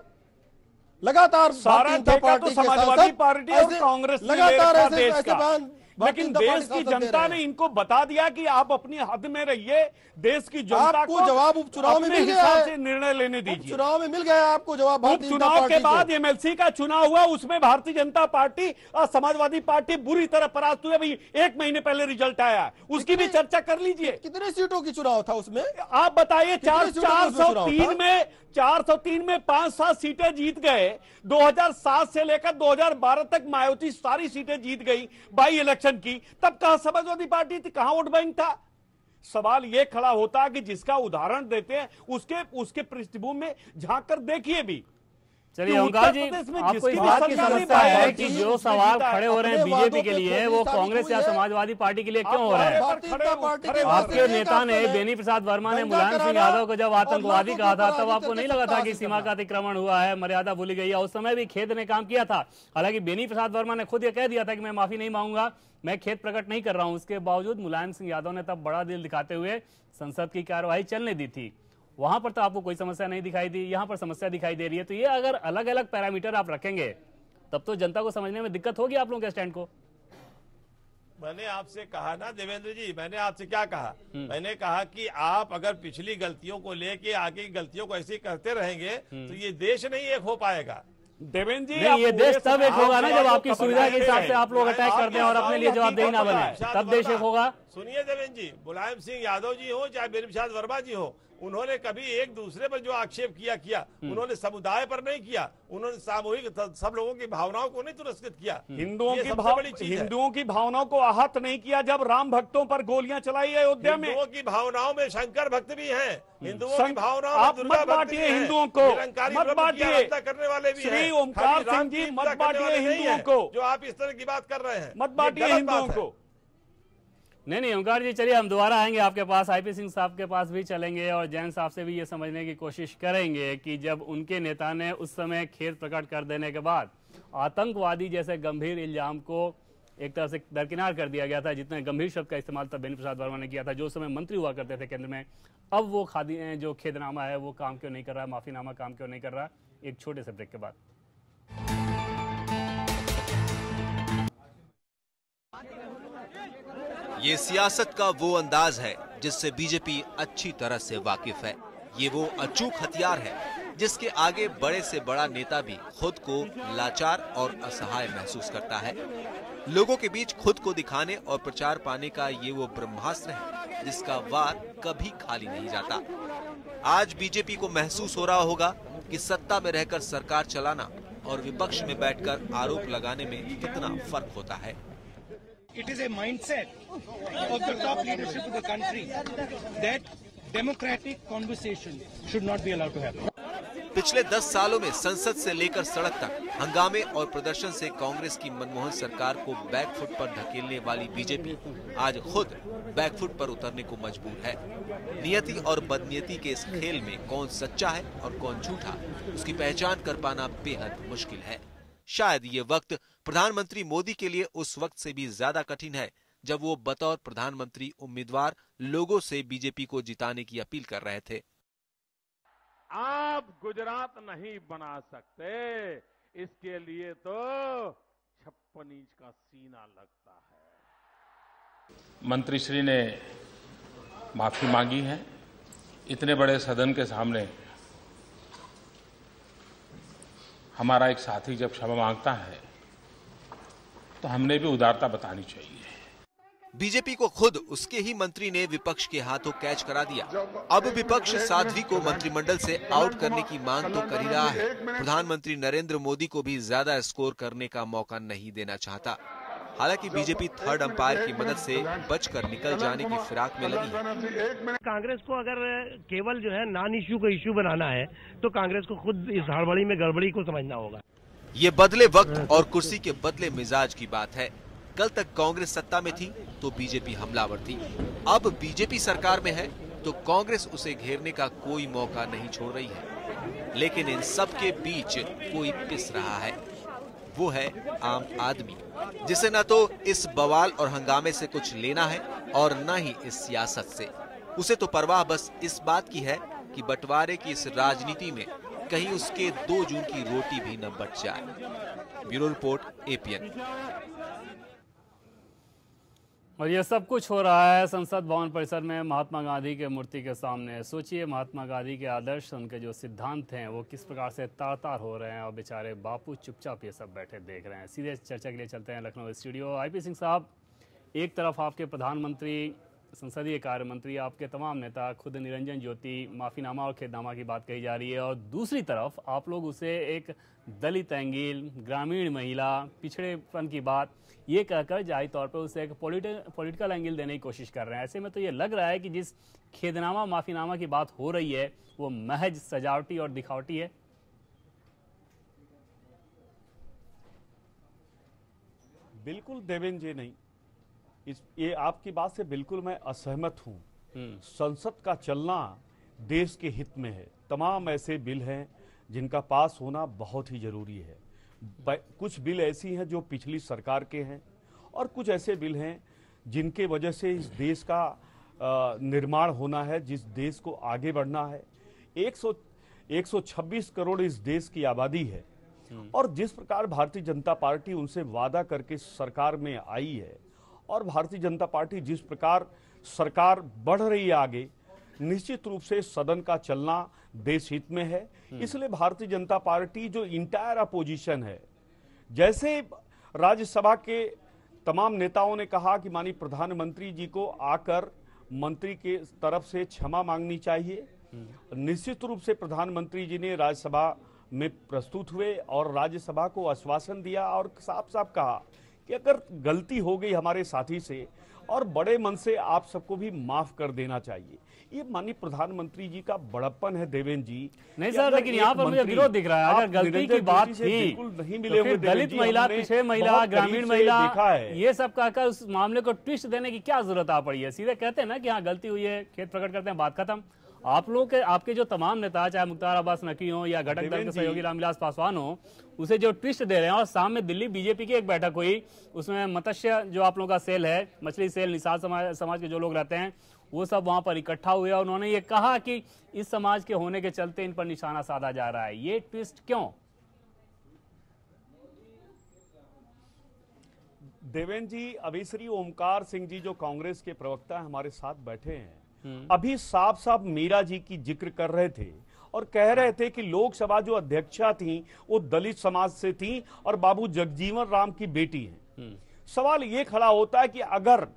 लगातार सारा देखा तो समाजवादी पार्टी और कांग्रेस लगातार ऐसे बयान। लेकिन देश की जनता ने इनको बता दिया कि आप अपनी हद में रहिए, देश की जनता को जवाब उपचुनाव में मिल गया है, निर्णय लेने दीजिए। चुनाव में मिल गया आपको जवाब। उपचुनाव के बाद एमएलसी का चुनाव हुआ, उसमें भारतीय जनता पार्टी और समाजवादी पार्टी बुरी तरह परास्त हुई। अभी 1 महीने पहले रिजल्ट आया, उसकी भी चर्चा कर लीजिए। कितने सीटों की चुनाव था उसमें आप बताइए? 403 में 5-7 सीटें जीत गए। 2007 से लेकर 2012 तक मायावती सारी सीटें जीत गई बाई इलेक्शन की। तब कहां समाजवादी पार्टी थी, कहां वोट बैंक था? सवाल यह खड़ा होता कि जिसका उदाहरण देते हैं उसके पृष्ठभूमि में झांक कर देखिए भी। चलिए ओंकार जी, आपको इस बात की समस्या है कि जो सवाल खड़े हो रहे हैं बीजेपी के लिए वो कांग्रेस या समाजवादी पार्टी के लिए क्यों हो रहा है? आपके नेता ने बेनी प्रसाद वर्मा ने मुलायम सिंह यादव को जब आतंकवादी कहा था तब आपको नहीं लगा था कि सीमा का अतिक्रमण हुआ है, मर्यादा भूली गई है? उस समय भी खेद ने काम किया था। हालांकि बेनी प्रसाद वर्मा ने खुद ये कह दिया था कि मैं माफी नहीं मांगूंगा, मैं खेद प्रकट नहीं कर रहा हूं। उसके बावजूद मुलायम सिंह यादव ने तब बड़ा दिल दिखाते हुए संसद की कार्यवाही चलने दी थी। वहां पर तो आपको कोई समस्या नहीं दिखाई दी, यहां पर समस्या दिखाई दे रही है। तो ये अगर अलग अलग पैरामीटर आप रखेंगे तब तो जनता को समझने में दिक्कत होगी आप लोगों के स्टैंड को। मैंने आपसे कहा ना देवेंद्र जी, मैंने आपसे क्या कहा? मैंने कहा कि आप अगर पिछली गलतियों को लेके आगे की गलतियों को ऐसे ही करते रहेंगे तो ये देश नहीं एक हो पाएगा। देवेंद्र जी, ये देश तब एक होगा ना जब आपकी सुविधा के हिसाब से आप लोग अटैक करते हैं और अपने लिए जवाबदेही ना बने, तब देश एक होगा। सुनिए देवेंद्र जी, मुलायम सिंह यादव जी हो चाहे बेनी प्रसाद वर्मा जी हो, उन्होंने कभी एक दूसरे पर जो आक्षेप किया उन्होंने समुदाय पर नहीं किया, उन्होंने सामूहिक सब लोगों की भावनाओं को नहीं तिरस्कृत किया। हिंदुओं की भावनाओं को आहत नहीं किया जब राम भक्तों पर गोलियां चलाई अयोध्या में। हिंदुओं की भावनाओं में शंकर भक्त भी हैं, हिंदुओं की भावनाओं आप मत बांटिए हिंदुओं को, मत बांटिए करने वाले भी श्री ओमकार सिंह जी, मत बांटिए हिंदुओं को जो आप इस तरह की बात कर रहे हैं, मत बांटिए हिंदुओं को। नहीं ओंकार जी, चलिए हम दोबारा आएंगे आपके पास, आईपी सिंह साहब के पास भी चलेंगे और जैन साहब से भी ये समझने की कोशिश करेंगे कि जब उनके नेता ने उस समय खेद प्रकट कर देने के बाद आतंकवादी जैसे गंभीर इल्जाम को एक तरह से दरकिनार कर दिया गया था, जितने गंभीर शब्द का इस्तेमाल तब बेनी प्रसाद वर्मा ने किया था, जो समय मंत्री हुआ करते थे केंद्र में, अब वो जो खेदनामा है वो काम क्यों नहीं कर रहा, माफीनामा काम क्यों नहीं कर रहा? एक छोटे से ब्रेक के बाद। ये सियासत का वो अंदाज है जिससे बीजेपी अच्छी तरह से वाकिफ है। ये वो अचूक हथियार है जिसके आगे बड़े से बड़ा नेता भी खुद को लाचार और असहाय महसूस करता है। लोगों के बीच खुद को दिखाने और प्रचार पाने का ये वो ब्रह्मास्त्र है जिसका वार कभी खाली नहीं जाता। आज बीजेपी को महसूस हो रहा होगा कि सत्ता में रहकर सरकार चलाना और विपक्ष में बैठकर आरोप लगाने में कितना फर्क होता है। It is a mindset of the top leadership of the country that democratic conversation should not be allowed to happen. पिछले 10 सालों में संसद से लेकर सड़क तक हंगामे और प्रदर्शन से कांग्रेस की मनमोहन सरकार को बैकफुट पर धकेलने वाली बीजेपी आज खुद बैकफुट पर उतरने को मजबूर है। नियति और बदनियति के इस खेल में कौन सच्चा है और कौन झूठा, उसकी पहचान कर पाना बेहद मुश्किल है। शायद ये वक्त प्रधानमंत्री मोदी के लिए उस वक्त से भी ज्यादा कठिन है जब वो बतौर प्रधानमंत्री उम्मीदवार लोगों से बीजेपी को जिताने की अपील कर रहे थे। आप गुजरात नहीं बना सकते, इसके लिए तो 56 इंच का सीना लगता है। मंत्री श्री ने माफी मांगी है इतने बड़े सदन के सामने। हमारा एक साथी जब क्षमा मांगता है तो हमने भी उदारता बतानी चाहिए। बीजेपी को खुद उसके ही मंत्री ने विपक्ष के हाथों कैच करा दिया। अब विपक्ष साध्वी को मंत्रिमंडल से आउट करने की मांग तो कर ही रहा है। प्रधानमंत्री नरेंद्र मोदी को भी ज्यादा स्कोर करने का मौका नहीं देना चाहता। हालांकि बीजेपी थर्ड अंपायर की मदद से बचकर निकल जाने की फिराक में लगी है। कांग्रेस को अगर केवल जो है नॉन इश्यू को इश्यू बनाना है तो कांग्रेस को खुद इस हड़बड़ी में गड़बड़ी को समझना होगा। ये बदले वक्त और कुर्सी के बदले मिजाज की बात है। कल तक कांग्रेस सत्ता में थी तो बीजेपी हमलावर थी। अब बीजेपी सरकार में है तो कांग्रेस उसे घेरने का कोई मौका नहीं छोड़ रही है। लेकिन इन सब के बीच कोई पिस रहा है, वो है आम आदमी, जिसे न तो इस बवाल और हंगामे से कुछ लेना है और न ही इस सियासत से। उसे तो परवाह बस इस बात की है कि बंटवारे की इस राजनीति में कहीं उसके 2 जून की रोटी भी न बच जाए। Bureau report, APN. और ये सब कुछ हो रहा है संसद भवन परिसर में महात्मा गांधी के मूर्ति के सामने। सोचिए महात्मा गांधी के आदर्श, उनके जो सिद्धांत हैं वो किस प्रकार से तार-तार हो रहे हैं और बेचारे बापू चुपचाप ये सब बैठे देख रहे हैं। सीधे चर्चा के लिए चलते हैं लखनऊ स्टूडियो। आईपी सिंह साहब, एक तरफ आपके प्रधानमंत्री, संसदीय कार्य मंत्री, आपके तमाम नेता, खुद निरंजन ज्योति माफीनामा और खेदनामा की बात कही जा रही है, और दूसरी तरफ आप लोग उसे एक दलित एंगल, ग्रामीण महिला, पिछड़ेपन की बात ये कहकर जाहिर तौर पर उसे एक पॉलिटिकल एंगल देने की कोशिश कर रहे हैं। ऐसे में तो ये लग रहा है कि जिस खेदनामा माफीनामा की बात हो रही है वो महज सजावटी और दिखावटी है। बिल्कुल देवेंद्र जी नहीं, ये आपकी बात से बिल्कुल मैं असहमत हूं। संसद का चलना देश के हित में है। तमाम ऐसे बिल हैं जिनका पास होना बहुत ही जरूरी है। कुछ बिल ऐसी हैं जो पिछली सरकार के हैं और कुछ ऐसे बिल हैं जिनके वजह से इस देश का निर्माण होना है, जिस देश को आगे बढ़ना है। 126 करोड़ इस देश की आबादी है और जिस प्रकार भारतीय जनता पार्टी उनसे वादा करके सरकार में आई है और भारतीय जनता पार्टी जिस प्रकार सरकार बढ़ रही है आगे, निश्चित रूप से सदन का चलना देश हित में है। इसलिए भारतीय जनता पार्टी जो इंटायर अपोजिशन है, जैसे राज्यसभा के तमाम नेताओं ने कहा कि माननीय प्रधानमंत्री जी को आकर मंत्री के तरफ से क्षमा मांगनी चाहिए, निश्चित रूप से प्रधानमंत्री जी ने राज्यसभा में प्रस्तुत हुए और राज्यसभा को आश्वासन दिया और साफ साफ कहा कि अगर गलती हो गई हमारे साथी से और बड़े मन से आप सबको भी माफ कर देना चाहिए। ये माननीय प्रधानमंत्री जी का बड़प्पन है देवेंद्र जी। नहीं सर, लेकिन यहाँ पर मुझे विरोध दिख रहा है। अगर गलती की बात थी नहीं मिले तो दलित महिला, पिछड़े महिला, ग्रामीण महिला, ये सब कहकर उस मामले को ट्विस्ट देने की क्या जरूरत आ पड़ी है? सीधे कहते हैं ना कि हाँ गलती हुई है, खेद प्रकट करते हैं, बात खत्म। आप लोग के, आपके जो तमाम नेता, चाहे मुख्तार अब्बास नकवी हो या घटक दल के सहयोगी रामविलास पासवान हो, उसे जो ट्विस्ट दे रहे हैं, और सामने दिल्ली बीजेपी की एक बैठक हुई, उसमें मत्स्य जो आप लोगों का सेल है, मछली सेल, निषाद समाज के जो लोग रहते हैं वो सब वहां पर इकट्ठा हुए और उन्होंने ये कहा कि इस समाज के होने के चलते इन पर निशाना साधा जा रहा है। ये ट्विस्ट क्यों? देवेंद्र जी, अभी श्री ओमकार सिंह जी जो कांग्रेस के प्रवक्ता हमारे साथ बैठे हैं, अभी साफ साफ मीरा जी की जिक्र कर रहे थे और कह रहे थे कि लोकसभा जो अध्यक्षा थी वो दलित समाज से थी और बाबू जगजीवन राम की बेटी हैं। सवाल ये खड़ा होता है कि अगर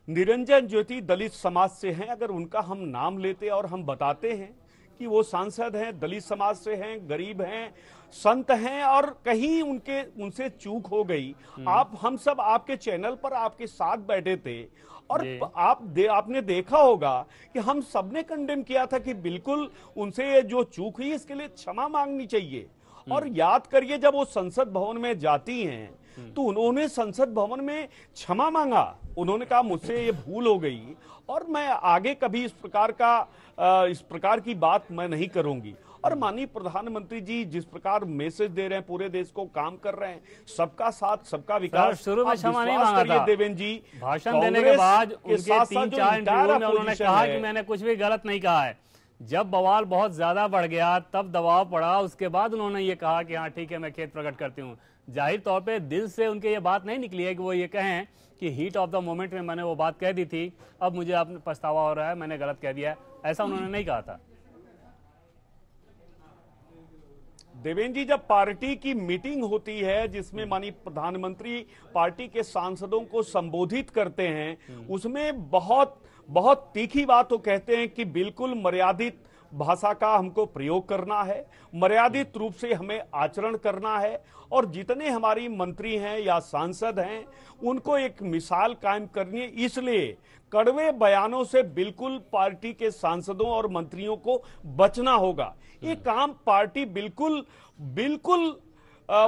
निरंजन ज्योति दलित समाज से हैं, अगर उनका हम नाम लेते और हम बताते हैं कि वो सांसद हैं, दलित समाज से हैं, गरीब हैं, संत हैं और कहीं उनसे चूक हो गई, हम सब आपके चैनल पर आपके साथ बैठे थे और आपने देखा होगा कि हम सबने कंडेम किया था कि बिल्कुल उनसे ये जो चूक हुई इसके लिए क्षमा मांगनी चाहिए। और याद करिए जब वो संसद भवन में जाती हैं तो उन्होंने संसद भवन में क्षमा मांगा, उन्होंने कहा मुझसे ये भूल हो गई और मैं आगे कभी इस प्रकार की बात मैं नहीं करूंगी। और माननीय प्रधानमंत्री जी जिस प्रकार मैसेज दे रहे हैं, पूरे देश को काम कर रहे हैं, सबका साथ सबका विकास। शुरू में क्षमा नहीं मांगा था, देवेंद्र जी भाषण देने के बाद उनके 3-4 इंटरव्यू में उन्होंने कहा कि मैंने कुछ भी गलत नहीं कहा है। जब बवाल बहुत ज्यादा बढ़ गया तब दबाव पड़ा, उसके बाद उन्होंने ये कहा कि हाँ ठीक है मैं खेद प्रकट करती हूँ। जाहिर तौर पे दिल से उनके ये बात नहीं निकली है कि वो ये कहें कि हीट ऑफ द मोमेंट में मैंने वो बात कह दी थी, अब मुझे अब पछतावा हो रहा है, मैंने गलत कह दिया है, ऐसा उन्होंने नहीं कहा था। देवेंद्र जी, जब पार्टी की मीटिंग होती है जिसमें माननीय प्रधानमंत्री पार्टी के सांसदों को संबोधित करते हैं, उसमें बहुत बहुत तीखी बात तो कहते हैं कि बिल्कुल मर्यादित भाषा का हमको प्रयोग करना है, मर्यादित रूप से हमें आचरण करना है, और जितने हमारी मंत्री हैं या सांसद हैं उनको एक मिसाल कायम करनी है। इसलिए कड़वे बयानों से बिल्कुल पार्टी के सांसदों और मंत्रियों को बचना होगा। ये काम पार्टी बिल्कुल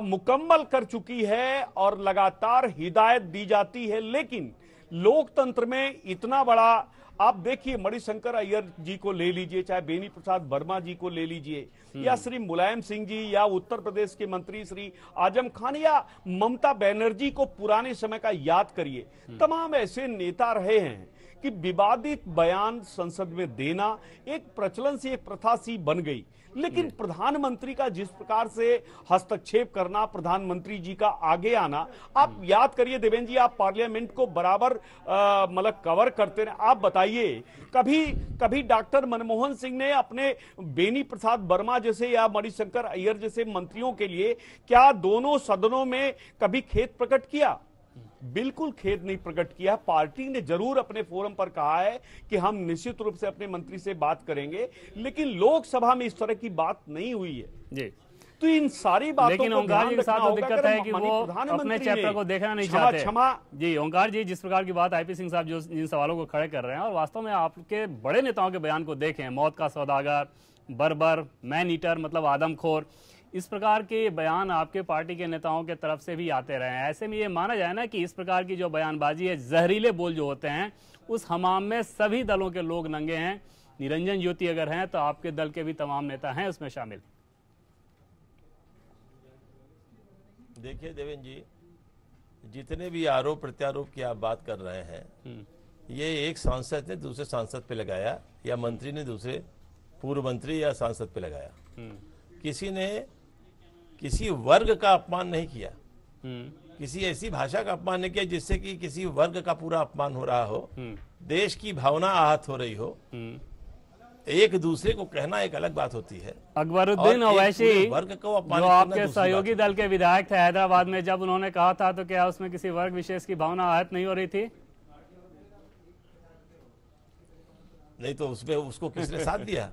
मुकम्मल कर चुकी है और लगातार हिदायत दी जाती है, लेकिन लोकतंत्र में इतना बड़ा, आप देखिए मणिशंकर अय्यर जी को ले लीजिए, चाहे बेनी प्रसाद वर्मा जी को ले लीजिए, या श्री मुलायम सिंह जी, या उत्तर प्रदेश के मंत्री श्री आजम खान, या ममता बनर्जी को पुराने समय का याद करिए। तमाम ऐसे नेता रहे हैं कि विवादित बयान संसद में देना एक प्रचलन सी, एक प्रथा सी बन गई। लेकिन प्रधानमंत्री का जिस प्रकार से हस्तक्षेप करना, प्रधानमंत्री जी का आगे आना, आप याद करिए देवेंद्र जी, आप पार्लियामेंट को बराबर मतलब कवर करते रहे। आप बताइए, कभी डॉक्टर मनमोहन सिंह ने अपने बेनी प्रसाद वर्मा जैसे या मणिशंकर अय्यर जैसे मंत्रियों के लिए क्या दोनों सदनों में कभी खेद प्रकट किया? बिल्कुल खेद नहीं प्रकट किया। पार्टी ने जरूर अपने फोरम पर कहा है कि हम निश्चित रूप से अपने मंत्री से बात करेंगे, लेकिन लोकसभा में इस तरह की बात नहीं हुई है जी। तो इन सारी बातों लेकिन ओंकार जी के साथ तो दिक्कत है कि वो अपने चैप्टर को देखना नहीं चाहते। क्षमा जी ओंकार जी, जिस प्रकार की बात आईपी सिंह साहब जो जिन सवालों को खड़े कर रहे हैं, और वास्तव में आपके बड़े नेताओं के बयान को देखें, मौत का सौदागर, बर्बर, मैन ईटर मतलब आदमखोर, इस प्रकार के बयान आपके पार्टी के नेताओं के तरफ से भी आते रहे हैं। ऐसे में ये माना जाए ना कि इस प्रकार की जो बयानबाजी है, जहरीले बोल जो होते हैं, उस हमाम में सभी दलों के लोग नंगे हैं। निरंजन ज्योति अगर हैं तो आपके दल के भी तमाम नेता हैं उसमें शामिल। देखिए देवेंद्र जी, जितने भी आरोप प्रत्यारोप की आप बात कर रहे हैं, ये एक सांसद ने दूसरे सांसद पे लगाया, या मंत्री ने दूसरे पूर्व मंत्री या सांसद पे लगाया। किसी ने किसी वर्ग का अपमान नहीं किया, किसी ऐसी भाषा का अपमान नहीं किया जिससे कि किसी वर्ग का पूरा अपमान हो रहा हो, देश की भावना आहत हो रही हो। एक दूसरे को कहना एक अलग बात होती है। अकबरुद्दीन ओवैसी वर्ग को अपमान, जो आपके सहयोगी दल के विधायक थे हैदराबाद में, जब उन्होंने कहा था तो क्या उसमें किसी वर्ग विशेष की भावना आहत नहीं हो रही थी? नहीं तो उसमें उसको किसने साथ दिया?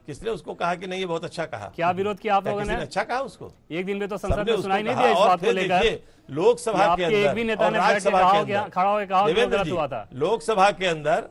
किसने उसको कहा कि नहीं ये बहुत अच्छा कहा? क्या विरोध किया आप लोगों ने? अच्छा कहा उसको? एक दिन में तो संसद में सुनाई नहीं दिया इस बात को लेकर। लोकसभा के अंदर एक भी नेता ने खड़ा होकर कहा गलत हुआ था। लोकसभा के अंदर,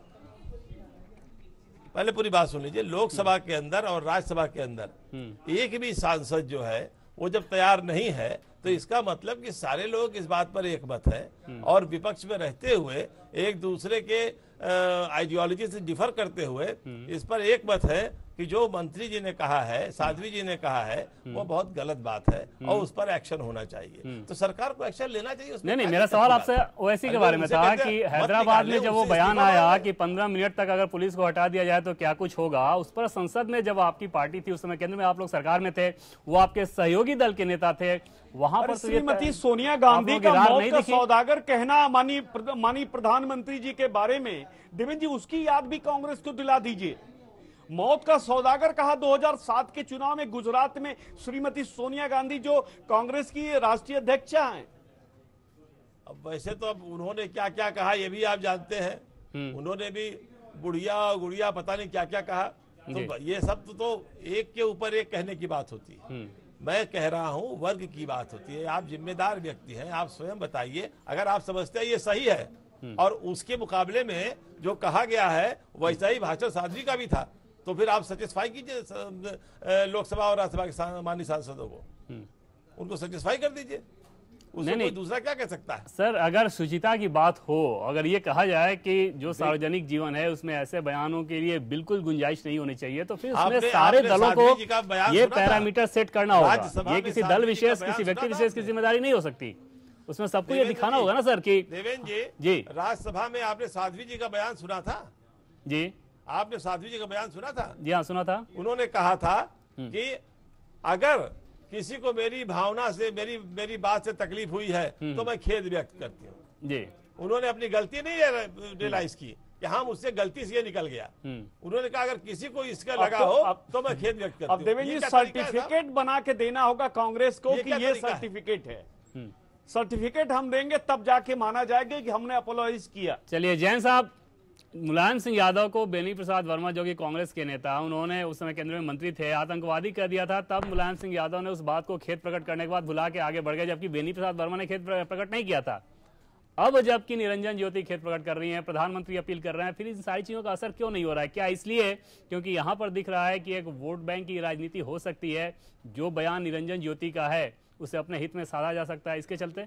पहले पूरी बात सुन लीजिए, लोकसभा के अंदर और राज्यसभा के अंदर एक भी सांसद जो है वो जब तैयार नहीं है, तो इसका मतलब कि सारे लोग इस बात पर एकमत है, और विपक्ष में रहते हुए एक दूसरे के आइडियोलॉजी से डिफर करते हुए इस पर एकमत है कि जो मंत्री जी ने कहा है, साध्वी जी ने कहा है, वो बहुत गलत बात है और उस पर एक्शन होना चाहिए। तो सरकार को एक्शन लेना चाहिए। नहीं, मेरा सवाल आपसे ओवैसी के बारे में था कि हैदराबाद में जब वो बयान आया कि 15 मिनट तक अगर पुलिस को हटा दिया जाए तो क्या कुछ होगा, उस पर संसद में जब आपकी पार्टी थी, उस समय केंद्र में आप लोग सरकार में थे, वो आपके सहयोगी दल के नेता थे, वहां पर श्रीमती सोनिया गांधी का मौत का सौदागर कहना माननीय प्रधानमंत्री जी के बारे में, देवेंद्र जी उसकी याद भी कांग्रेस को दिला दीजिए। मौत का सौदागर कहा 2007 के चुनाव में गुजरात में श्रीमती सोनिया गांधी, जो कांग्रेस की राष्ट्रीय अध्यक्षा हैं। अब वैसे तो अब उन्होंने क्या क्या कहा ये भी आप जानते हैं। उन्होंने भी बुढ़िया गुड़िया पता नहीं क्या क्या कहा। तो ये सब तो एक के ऊपर एक कहने की बात होती है। मैं कह रहा हूं वर्ग की बात होती है। आप जिम्मेदार व्यक्ति हैं, आप स्वयं बताइए अगर आप समझते हैं ये सही है, और उसके मुकाबले में जो कहा गया है वैसा ही भाषण साध्वी का भी था, तो फिर आप सेटिस्फाई कीजिए लोकसभा और राज्यसभा के माननीय सांसदों को, उनको सेटिस्फाई कर दीजिए। उसमें कोई दूसरा क्या कह सकता है? सर, अगर शुचिता की बात हो, अगर ये कहा जाए कि जो सार्वजनिक जीवन है उसमें ऐसे बयानों के लिए बिल्कुल गुंजाइश नहीं होनी चाहिए, तो फिर उसमें सारे दलों को ये पैरामीटर सेट करना होगा। ये किसी दल विशेष, किसी व्यक्ति विशेष की जिम्मेदारी नहीं हो सकती। उसमें सबको ये दिखाना होगा ना सर कि देवेंद्र जी, राज्यसभा में आपने साध्वी जी का बयान सुना था? जी, आपने साध्वी जी का बयान सुना था? जी हाँ, सुना था। उन्होंने कहा था कि अगर किसी को मेरी भावना से, मेरी बात से तकलीफ हुई है तो मैं खेद व्यक्त करती हूँ। जी, उन्होंने अपनी गलती नहीं रियलाइज की, कि हाँ मुझसे गलती से ये निकल गया। उन्होंने कहा अगर किसी को इसका लगा तो, हो तो मैं खेद व्यक्त करता हूं। अब देवेंद्र जी सर्टिफिकेट बना के देना होगा कांग्रेस को कि ये सर्टिफिकेट है। सर्टिफिकेट हम देंगे तब जाके माना जाएगा कि हमने अपोलोजाइज किया। चलिए जैन साहब, मुलायम सिंह यादव को बेनी प्रसाद वर्मा जो कि कांग्रेस के नेता, उन्होंने उस समय केंद्र में मंत्री थे, आतंकवादी कर दिया था। तब मुलायम सिंह यादव ने उस बात को खेद प्रकट करने के बाद भुला के आगे बढ़ गए, जबकि बेनी प्रसाद वर्मा ने खेद प्रकट नहीं किया था। अब जबकि निरंजन ज्योति खेद प्रकट कर रही हैं, प्रधानमंत्री अपील कर रहे हैं, फिर इन सारी चीजों का असर क्यों नहीं हो रहा है? क्या इसलिए क्योंकि यहां पर दिख रहा है कि एक वोट बैंक की राजनीति हो सकती है, जो बयान निरंजन ज्योति का है उसे अपने हित में साधा जा सकता है इसके चलते?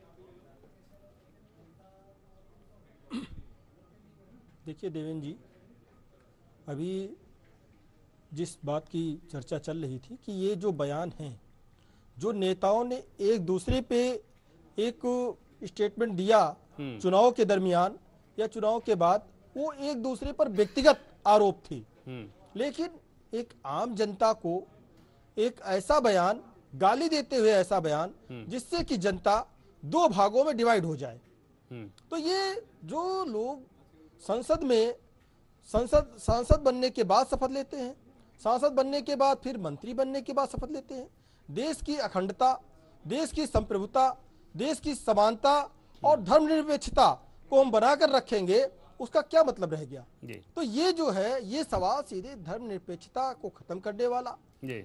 देखिए देवेंद्र जी, अभी जिस बात की चर्चा चल रही थी कि ये जो बयान हैं, जो नेताओं ने एक दूसरे पे एक स्टेटमेंट दिया चुनाव के दरमियान या चुनाव के बाद, वो एक दूसरे पर व्यक्तिगत आरोप थे। लेकिन एक आम जनता को एक ऐसा बयान, गाली देते हुए ऐसा बयान जिससे कि जनता दो भागों में डिवाइड हो जाए, तो ये जो लोग संसद में सांसद बनने के बाद शपथ लेते हैं, सांसद बनने के बाद फिर मंत्री बनने के बाद शपथ लेते हैं, देश की अखंडता, देश की संप्रभुता, देश की समानता और धर्मनिरपेक्षता को हम बनाकर रखेंगे, उसका क्या मतलब रह गया? तो ये जो है, ये सवाल सीधे धर्मनिरपेक्षता को खत्म करने वाला,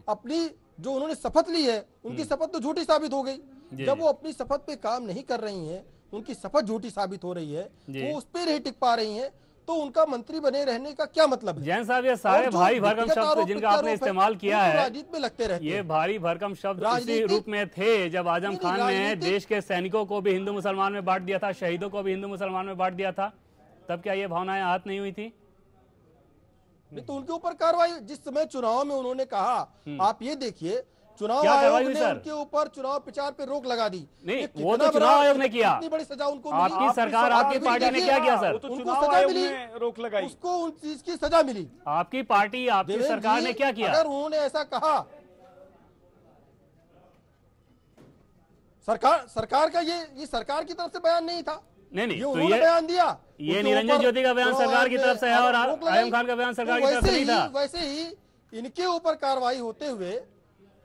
अपनी जो उन्होंने शपथ ली है उनकी शपथ तो झूठी साबित हो गई। जब वो अपनी शपथ पे काम नहीं कर रही हैं, उनकी शपथ झूठी साबित हो रही है, वो उस पे नहीं टिक पा रही हैं, तो उनका मंत्री बने रहने का क्या मतलब है? जैन साहब, ये सारे भारी भरकम शब्द जिनका आपने इस्तेमाल किया है, राजनीति में लगते रहते हैं। ये भारी भरकम शब्द इसी रूप में थे जब आजम खान ने देश के सैनिकों को भी हिंदू मुसलमान में बांट दिया था, शहीदों को भी हिंदू मुसलमान में बांट दिया था। तब क्या ये भावनाएं आहत नहीं हुई थी? नहीं तो उनके ऊपर कार्रवाई, जिस समय चुनाव में उन्होंने कहा, आप ये देखिए चुनाव क्या आयोग ने उनके ऊपर चुनाव प्रचार पे रोक लगा दी। नहीं, वो तो चुनाव आयोग ने किया। इतनी बड़ी सजा उनको मिली। आपकी सरकार, आपकी पार्टी ने क्या किया सर? उनको सजा मिली, रोक लगाई, उसको उन चीज की सजा मिली। आपकी पार्टी, आपकी सरकार ने क्या किया? अगर उन्होंने ऐसा कहा, सरकार का ये सरकार की तरफ से बयान नहीं था। नहीं, तो ये बयान दिया, ये निरंजन ज्योति का बयान सरकार की तरफ से है और आजम खान का बयान सरकार की तरफ से नहीं था। वैसे ही इनके ऊपर कार्रवाई होते हुए,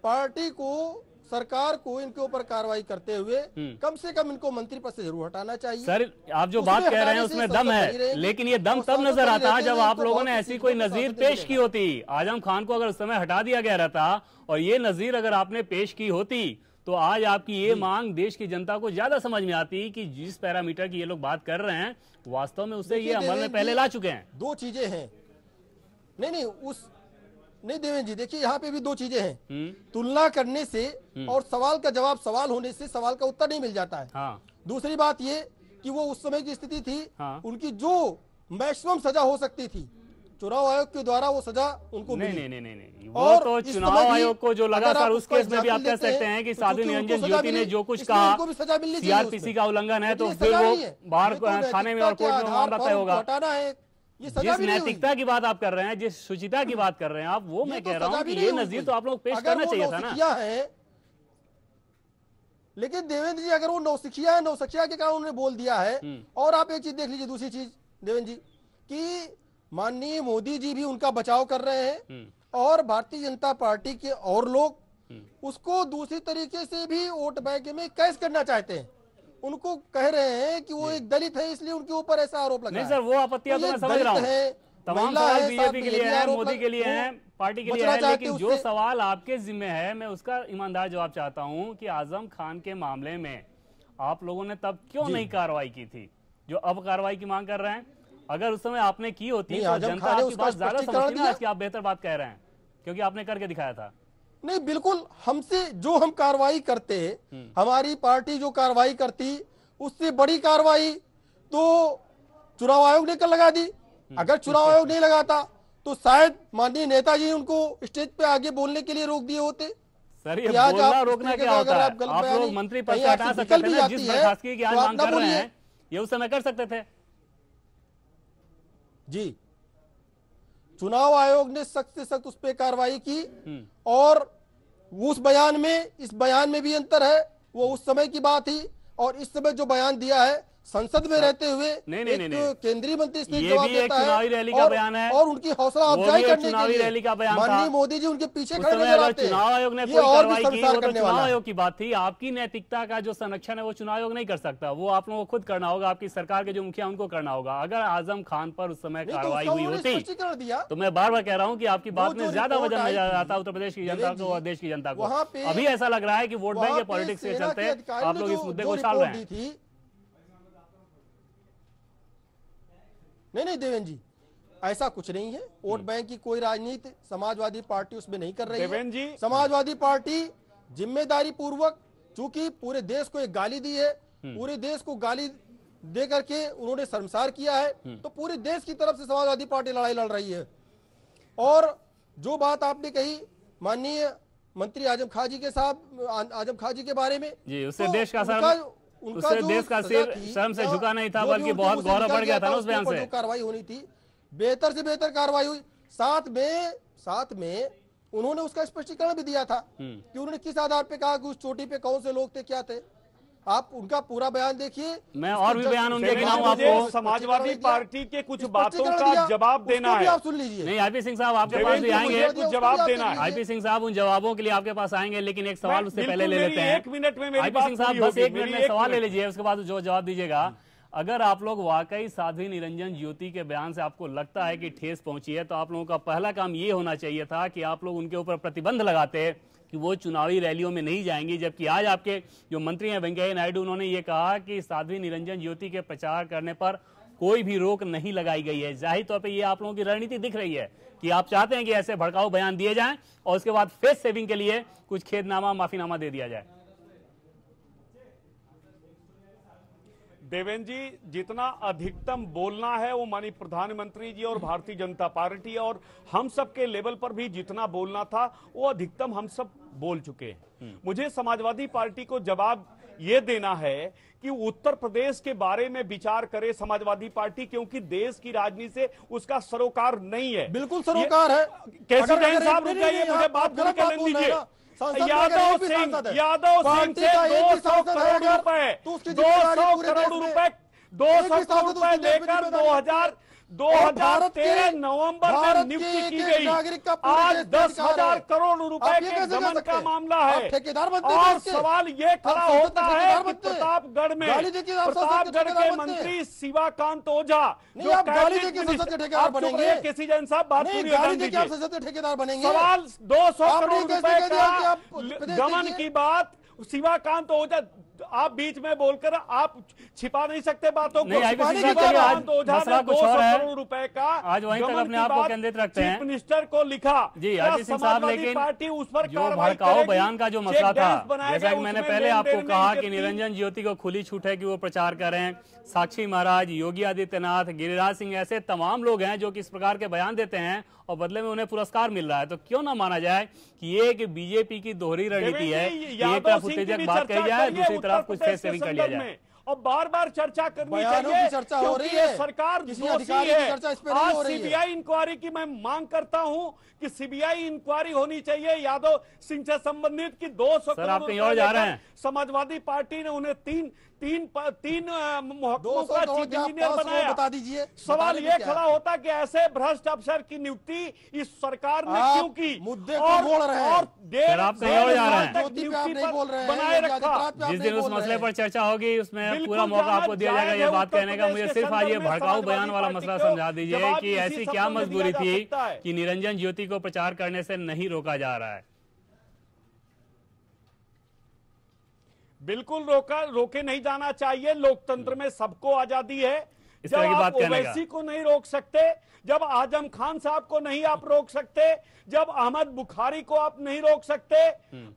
पार्टी को, सरकार को इनके ऊपर कार्रवाई करते हुए कम से कम इनको मंत्री पद से जरूर हटाना चाहिए। सर, आप जो बात कह रहे हैं उसमें दम है, लेकिन ये दम तब नजर आता है जब आप लोगों ने ऐसी कोई नजीर पेश की होती। आजम खान को अगर उस समय हटा दिया गया रहता और ये नजीर अगर आपने पेश की होती, तो आज आपकी ये मांग देश की जनता को ज्यादा समझ में आती कि जिस पैरामीटर की ये लोग बात कर रहे हैं, वास्तव में उससे ये अमल में पहले ला चुके हैं। दो चीजें हैं, नहीं देवेंद्र जी, देखिए यहाँ पे भी दो चीजें हैं। तुलना करने से और सवाल का जवाब सवाल होने से सवाल का उत्तर नहीं मिल जाता है। दूसरी बात ये कि वो उस समय की स्थिति थी, उनकी जो मैक्सिमम सजा हो सकती थी, चुनाव आयोग के द्वारा वो सजा उनको मिली। नहीं, वो तो चुनाव आयोग को जो लगा सर, उस केस में भी आप कह सकते हैं कि साध्वी निरंजन ज्योति ने जो कुछ कहा, सीआरपीसी का उल्लंघन है, तो फिर वो बाहर थाने में और कोर्ट में मामला तय होगा। हटाना है, जिस नैतिकता की बात आप कर रहे हैं, जिस शुचिता की बात कर रहे हैं आप, वो मैं कह रहा हूँ कि ये नजीर तो आप लोग पेश करना चाहिए था ना। लेकिन देवेंद्र जी, अगर वो नौसिखिया है, नौसिखिया के कारण उन्होंने बोल दिया है। और आप एक चीज देख लीजिए, दूसरी चीज देवेंद्र जी, कि माननीय मोदी जी भी उनका बचाव कर रहे हैं और भारतीय जनता पार्टी के और लोग उसको दूसरी तरीके से भी वोट बैंक में कैश करना चाहते हैं। उनको कह रहे हैं कि वो एक दलित है, इसलिए उनके ऊपर ऐसा आरोप लगा। नहीं सर, वो आपत्तियां तो मैं समझ रहा हूं, तमाम सवाल बीजेपी के लिए है, मोदी के लिए है, पार्टी के लिए है, लेकिन जो सवाल आपके जिम्मे है, मैं उसका ईमानदार जवाब चाहता हूं कि आजम खान के मामले में आप लोगों ने तब क्यों नहीं कार्रवाई की थी, जो अब कार्रवाई की मांग कर रहे हैं? अगर उस समय आपने की होती तो जनता आपकी बात ज्यादा समझती ना, इसकी आप बेहतर बात कह रहे हैं क्योंकि आपने करके दिखाया था। नहीं, बिल्कुल, हमसे जो हम कार्रवाई करते, हमारी पार्टी जो कार्रवाई करती, उससे बड़ी कार्रवाई तो चुनाव आयोग ने कर लगा दी। अगर चुनाव आयोग नहीं लगाता तो शायद माननीय नेताजी उनको स्टेज पे आगे बोलने के लिए रोक दिए होते। सर, ये बोलना रोकना क्या होता है? आप लोग मंत्री पद से हटा सकते थे ना, जिस बर्खास्तगी की आज मांग कर रहे हैं, ये उस समय कर सकते थे जी। चुनाव आयोग ने सख्त से सख्त उस पर कार्रवाई की और उस बयान में, इस बयान में भी अंतर है। वो उस समय की बात थी और इस समय जो बयान दिया है, संसद में रहते हुए नहीं, केंद्रीय मंत्री से ये जवाब भी एक देता चुनावी रैली का बयान है और उनकी हौसला अफजाई करने के लिए रैली का बयान था। माननीय मोदी जी उनके पीछे खड़े नजर आते हैं। चुनाव आयोग ने कोई कार्रवाई की, वो तो चुनाव आयोग की बात थी। आपकी नैतिकता का जो संरक्षण है वो चुनाव आयोग नहीं कर सकता, वो आप लोगों को खुद करना होगा, आपकी सरकार के जो मुखिया उनको करना होगा। अगर आजम खान पर उस समय कार्रवाई हुई होती तो मैं बार बार कह रहा हूँ कि आपकी बात में ज्यादा वजन नजर आता उत्तर प्रदेश की जनता को और देश की जनता को। अभी ऐसा लग रहा है कि वोट बैंक के पॉलिटिक्स के चलते आप लोग इस मुद्दे को उछाल रहे हैं। नहीं देवेंद्र जी, ऐसा कुछ नहीं है। वोट बैंक की कोई राजनीति समाजवादी पार्टी उसमें नहीं कर रही है। समाजवादी पार्टी जिम्मेदारी पूर्वक, चूंकि पूरे देश को एक गाली दी है, पूरे देश को गाली दे करके उन्होंने शर्मसार किया है, तो पूरे देश की तरफ से समाजवादी पार्टी लड़ाई लड़ रही है। और जो बात आपने कही माननीय मंत्री आजम खान जी के बारे में, जी उससे देश का उससे देश का सिर शर्म से झुका नहीं था, बल्कि बहुत गौरव बढ़ गया था ना उस बयान से। कार्रवाई होनी थी, बेहतर से बेहतर कार्रवाई हुई। साथ में उन्होंने उसका स्पष्टीकरण भी दिया था कि उन्होंने किस आधार पे कहा कि उस चोटी पे कौन से लोग थे, क्या थे। आप उनका पूरा बयान देखिए। मैं और भी बयान उनके गिनाऊं आपको। समाजवादी पार्टी के कुछ बातों का जवाब देना है। आप सुन लीजिए। नहीं, आईपी सिंह साहब आपके पास भी आएंगे, कुछ जवाब देना है। आईपी सिंह साहब उन जवाबों के लिए आपके पास आएंगे, लेकिन एक सवाल उससे पहले ले लेते हैं। 1 मिनट में आईपी सिंह साहब बस 1 मिनट में सवाल ले लीजिए, उसके बाद जो जवाब दीजिएगा। अगर आप लोग वाकई साध्वी निरंजन ज्योति के बयान से आपको लगता है कि ठेस पहुंची है, तो आप लोगों का पहला काम ये होना चाहिए था कि आप लोग उनके ऊपर प्रतिबंध लगाते कि वो चुनावी रैलियों में नहीं जाएंगी। जबकि आज आपके जो मंत्री हैं वेंकैया नायडू, उन्होंने ये कहा कि साध्वी निरंजन ज्योति के प्रचार करने पर कोई भी रोक नहीं लगाई गई है। जाहिर तौर पे ये आप लोगों की रणनीति दिख रही है कि आप चाहते हैं कि ऐसे भड़काऊ बयान दिए जाएं और उसके बाद फेस सेविंग के लिए कुछ खेदनामा माफीनामा दे दिया जाए। देवेंद्र जी, जितना अधिकतम बोलना है वो माननीय प्रधानमंत्री जी और भारतीय जनता पार्टी और हम सब के लेवल पर भी जितना बोलना था वो अधिकतम हम सब बोल चुके हैं। मुझे समाजवादी पार्टी को जवाब ये देना है कि उत्तर प्रदेश के बारे में विचार करे समाजवादी पार्टी, क्योंकि देश की राजनीति से उसका सरोकार नहीं है। बिल्कुल सरोकार है। कैसे जैन साहब रुक जाइए, मुझे बात पूरी करने दीजिए। यादव सिंह से 200 करोड़ रुपए 200 करोड़ रुपए लेकर 2013 नवंबर में नियुक्ति की गई। आज 10,000 करोड़ रुपए के गबन का मामला है। और सवाल ये खड़ा होता है कि प्रतापगढ़ के मंत्री शिवाकांत ओझा जो केसी जैन साहब बात पूरी ठेकेदार बनेंगे। सवाल 200 करोड़ रुपए का गबन की बात शिवाकांत ओझा, आप बीच में बोलकर आप छिपा नहीं सकते बातों को। मसला कुछ और है, करोड़ रुपए का आज वहीं तक अपने आप को केंद्रित रखते हैं। चीफ मिनिस्टर को लिखा जी आईपी सिंह साहब, लेकिन पार्टी उस पर जो भड़काऊ बयान का जो मसला था, जैसा कि मैंने पहले आपको कहा कि निरंजन ज्योति को खुली छूट है कि वो प्रचार करें। साक्षी महाराज, योगी आदित्यनाथ, गिरिराज सिंह, ऐसे तमाम लोग हैं जो कि इस प्रकार के बयान देते हैं और बदले में उन्हें पुरस्कार मिल रहा है। तो क्यों ना माना जाए कि ये एक बीजेपी की दोहरी रणनीति है, एक तरफ उत्तेजक बात कही जाए, दूसरी तरफ कुछ फेस सेविंग कर लिया जाए। और बार बार चर्चा करनी चाहिए चर्चा हो रही है। सरकार दोषी है। आज सीबीआई इंक्वायरी की मैं मांग करता हूं कि सीबीआई इंक्वायरी होनी चाहिए यादव सिंह से संबंधित की 200 करोड़ आप कहीं और जा रहे हैं। समाजवादी पार्टी ने उन्हें तीन महकमों का चीफ इंजीनियर बनाया। बता दीजिए। सवाल ये खड़ा होता कि ऐसे भ्रष्ट अफसर की नियुक्ति इस सरकार ने क्यों की? मुद्दे को बोल रहे हैं आप कहीं और जा रहे हैं। बनाए रखा। जिस दिन उस मसले पर चर्चा होगी उसमें पूरा मौका आपको दिया जाएगा ये बात कहने का। मुझे सिर्फ आज ये भड़काऊ बयान वाला मसला समझा दीजिए कि ऐसी क्या मजबूरी थी कि निरंजन ज्योति को प्रचार करने से नहीं रोका जा रहा है। बिल्कुल रोके नहीं जाना चाहिए। लोकतंत्र में सबको आजादी है। जब आप ओवैसी को नहीं रोक सकते, जब आजम खान साहब को नहीं आप रोक सकते, जब अहमद बुखारी को आप नहीं रोक सकते,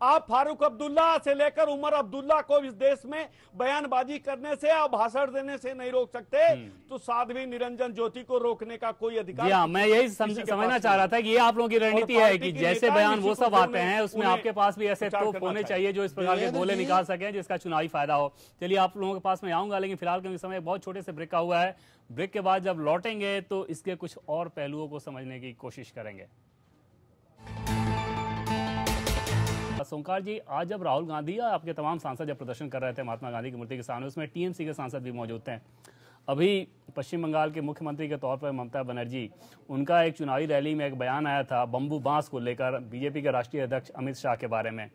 आप फारूक अब्दुल्ला से लेकर उमर अब्दुल्ला को इस देश में बयानबाजी करने से और भाषण देने से नहीं रोक सकते, तो साध्वी निरंजन ज्योति को रोकने का कोई अधिकार। हाँ, मैं यही समझना चाह रहा था कि ये आप लोगों की रणनीति है कि जैसे बयान वो सब आते हैं उसमें आपके पास भी ऐसे तोप होने चाहिए जो इस प्रकार के बोले निकाल सकें जिसका चुनावी फायदा हो। चलिए आप लोगों के पास में आऊंगा, लेकिन फिलहाल क्योंकि समय बहुत छोटे से ब्रेक का हुआ है, ब्रेक के बाद जब लौटेंगे तो इसके कुछ और पहलुओं को समझने की कोशिश करेंगे। ओंकार जी, आज जब राहुल गांधी और आपके तमाम सांसद जब प्रदर्शन कर रहे थे महात्मा गांधी की मूर्ति के सामने, उसमें टीएमसी के सांसद भी मौजूद थे। अभी पश्चिम बंगाल के मुख्यमंत्री के तौर पर ममता बनर्जी, उनका एक चुनावी रैली में एक बयान आया था बम्बू बांस को लेकर बीजेपी के राष्ट्रीय अध्यक्ष अमित शाह के बारे में।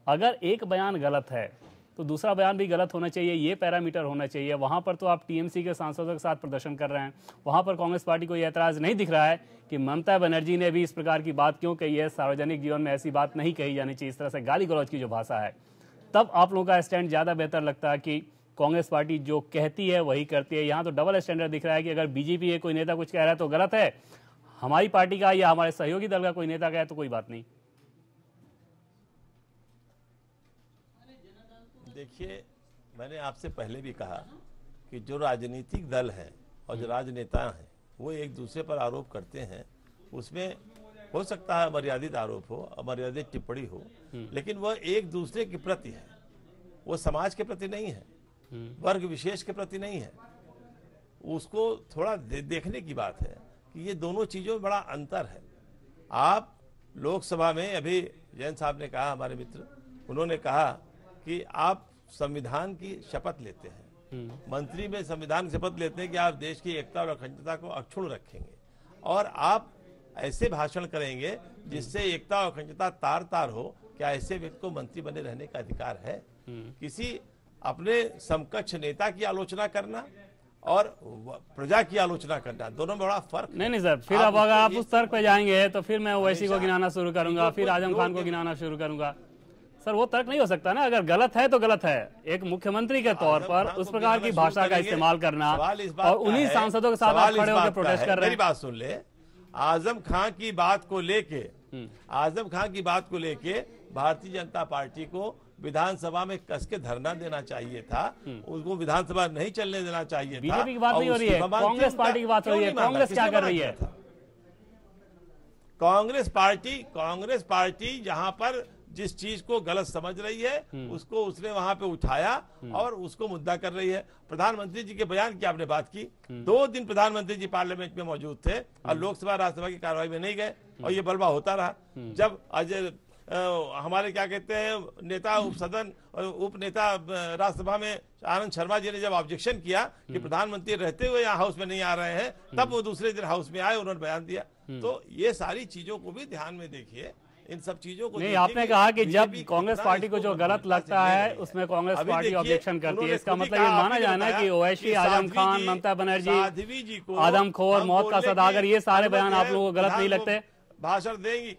अगर एक बयान गलत है तो दूसरा बयान भी गलत होना चाहिए, ये पैरामीटर होना चाहिए। वहाँ पर तो आप टीएमसी के सांसदों के साथ प्रदर्शन कर रहे हैं, वहाँ पर कांग्रेस पार्टी को ये ऐतराज़ नहीं दिख रहा है कि ममता बनर्जी ने भी इस प्रकार की बात क्यों कही है, सार्वजनिक जीवन में ऐसी बात नहीं कही जानी चाहिए, इस तरह से गाली गलौज की जो भाषा है। तब आप लोगों का स्टैंड ज़्यादा बेहतर लगता है कि कांग्रेस पार्टी जो कहती है वही करती है। यहाँ तो डबल स्टैंडर्ड दिख रहा है कि अगर बीजेपी के कोई नेता कुछ कह रहा है तो गलत है, हमारी पार्टी का या हमारे सहयोगी दल का कोई नेता कहे तो कोई बात नहीं। देखिए, मैंने आपसे पहले भी कहा कि जो राजनीतिक दल हैं और जो राजनेता हैं वो एक दूसरे पर आरोप करते हैं, उसमें हो सकता है अमर्यादित आरोप हो, अमर्यादित टिप्पणी हो, लेकिन वह एक दूसरे के प्रति है, वो समाज के प्रति नहीं है, वर्ग विशेष के प्रति नहीं है। उसको थोड़ा देखने की बात है कि ये दोनों चीजों में बड़ा अंतर है। आप लोकसभा में, अभी जैन साहब ने कहा, हमारे मित्र, उन्होंने कहा कि आप संविधान की शपथ लेते हैं, मंत्री में संविधान की शपथ लेते हैं कि आप देश की एकता और अखंडता को अक्षुण्ण रखेंगे और आप ऐसे भाषण करेंगे जिससे एकता और अखंडता तार तार हो। क्या ऐसे व्यक्ति को मंत्री बने रहने का अधिकार है? किसी अपने समकक्ष नेता की आलोचना करना और प्रजा की आलोचना करना, दोनों में बड़ा फर्क। नहीं सर, फिर अब अगर आप उस तर्क पे जाएंगे तो फिर मैं ओवैसी को गिनाना शुरू करूंगा, फिर आजम खान को गिनाना शुरू करूंगा। सर वो तर्क नहीं हो सकता ना, अगर गलत है तो गलत है। एक मुख्यमंत्री के तौर पर उस प्रकार की भाषा का इस्तेमाल करना और उन्हीं सांसदों के साथ आप खड़े होकर प्रोटेस्ट कर रहे हैं। मेरी बात सुन ले, आजम खान की बात को लेके भारतीय जनता पार्टी को विधानसभा में कस के धरना देना चाहिए था, उसको विधानसभा नहीं चलने देना चाहिए था। बीजेपी की बात नहीं हो रही है, कांग्रेस पार्टी की बात हो रही है। कांग्रेस क्या कर रही है? कांग्रेस पार्टी जहां पर जिस चीज को गलत समझ रही है उसको उसने वहां पे उठाया और उसको मुद्दा कर रही है। प्रधानमंत्री जी के बयान की आपने बात की, 2 दिन प्रधानमंत्री जी पार्लियामेंट में मौजूद थे और लोकसभा राज्यसभा की कार्रवाई में नहीं गए और ये बलवा होता रहा। जब हमारे क्या कहते हैं नेता उप नेता राज्यसभा में आनंद शर्मा जी ने जब ऑब्जेक्शन किया कि प्रधानमंत्री रहते हुए यहाँ हाउस में नहीं आ रहे हैं, तब वो दूसरे दिन हाउस में आए, उन्होंने बयान दिया। तो ये सारी चीजों को भी ध्यान में देखिए, इन सब चीजों को नहीं। आपने कहा कि जब कांग्रेस पार्टी को जो गलत लगता है उसमें कांग्रेस पार्टी ऑब्जेक्शन करती है, इसका मतलब ये माना जाना है कि ओवैसी, आजम खान, ममता बनर्जी, आदमखोर, मौत का सौदागर, ये सारे बयान आप लोगों को गलत नहीं लगते? भाषण देंगी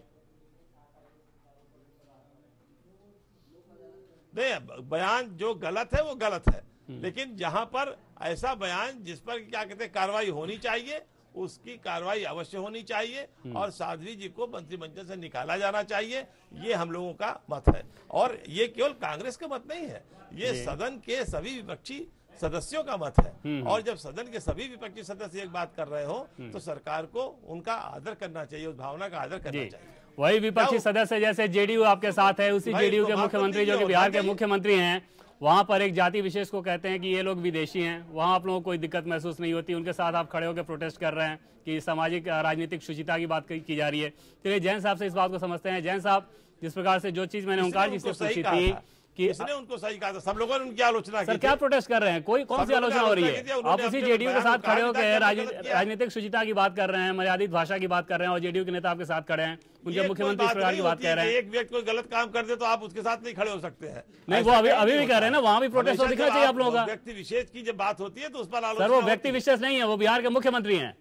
नहीं, बयान जो गलत है वो गलत है, लेकिन जहां पर ऐसा बयान जिस पर क्या कहते हैं कार्रवाई होनी चाहिए, उसकी कार्रवाई अवश्य होनी चाहिए और साध्वी जी को मंत्रिमंडल से निकाला जाना चाहिए, ये हम लोगों का मत है। और ये केवल कांग्रेस का मत नहीं है, ये सदन के सभी विपक्षी सदस्यों का मत है। और जब सदन के सभी विपक्षी सदस्य एक बात कर रहे हो तो सरकार को उनका आदर करना चाहिए, उस भावना का आदर करना चाहिए। वही विपक्षी सदस्य जैसे जेडीयू आपके साथ है, उसी जेडीयू के मुख्यमंत्री जो कि बिहार के मुख्यमंत्री हैं, वहां पर एक जाति विशेष को कहते हैं कि ये लोग विदेशी हैं, वहां आप लोगों को कोई दिक्कत महसूस नहीं होती, उनके साथ आप खड़े होकर प्रोटेस्ट कर रहे हैं कि सामाजिक राजनीतिक शुचिता की बात की जा रही है। चलिए जैन साहब से इस बात को समझते हैं। जैन साहब, जिस प्रकार से जो चीज मैंने ओंकार जी से पूछी थी कि इसने उनको सही कहा था, सब लोगों ने उनकी आलोचना की। सर क्या प्रोटेस्ट कर रहे हैं? कौन सी आलोचना हो रही है? आप उसी जेडीयू के साथ खड़े होकर राजनीतिक शुचिता की बात कर रहे हैं, मर्यादित भाषा की बात कर रहे हैं और जेडीयू के नेता आपके साथ खड़े हैं, उनके मुख्यमंत्री इस प्रकार की बात कह रहे हैं। एक व्यक्ति कोई गलत काम कर दे तो आप उसके साथ नहीं खड़े हो सकते हैं। नहीं, वो अभी भी कह रहे हैं ना, वहां भी प्रोटेस्ट तो दिखना चाहिए आप लोगों का। व्यक्ति विशेष की जब बात होती है तो उस पर आलोचना। सर वो व्यक्ति विशेष नहीं है, वो बिहार के मुख्यमंत्री हैं,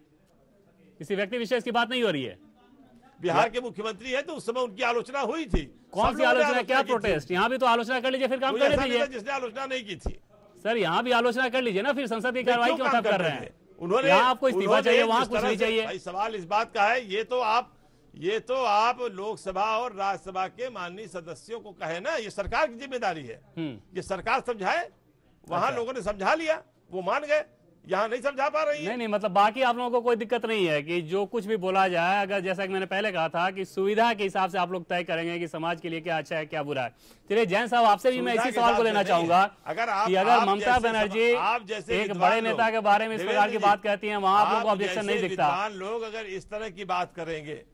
किसी व्यक्ति विशेष की बात नहीं हो रही है। बिहार के मुख्यमंत्री है तो उस समय उनकी आलोचना हुई थी। कौन सी आलोचना? क्या प्रोटेस्ट? यहाँ भी तो आलोचना कर लीजिए, फिर काम करने दीजिए। जिसने आलोचना नहीं की थी सर, यहाँ भी आलोचना कर लीजिए ना, फिर संसद की कार्रवाई क्यों ठप कर रहे हैं? उन्होंने यहाँ आपको इस्तीफा चाहिए, वहाँ कुछ नहीं चाहिए। सवाल इस बात का है, ये तो आप लोकसभा और राज्यसभा के माननीय सदस्यों को कहे ना, ये सरकार की जिम्मेदारी है, ये सरकार समझाए। वहां लोगों ने समझा लिया, वो मान गए, यहाँ नहीं समझा पा रही है। नहीं, मतलब बाकी आप लोगों को कोई दिक्कत नहीं है कि जो कुछ भी बोला जाए, अगर जैसा कि मैंने पहले कहा था कि सुविधा के हिसाब से आप लोग तय करेंगे कि समाज के लिए क्या अच्छा है क्या बुरा है। चलिए जैन साहब, आपसे भी मैं इसी सवाल को लेना चाहूंगा कि अगर ममता बनर्जी एक बड़े नेता के बारे में इस प्रकार की बात कहती है, वहां आप लोगों को ऑब्जेक्शन नहीं दिखता। लोग अगर इस तरह की बात करेंगे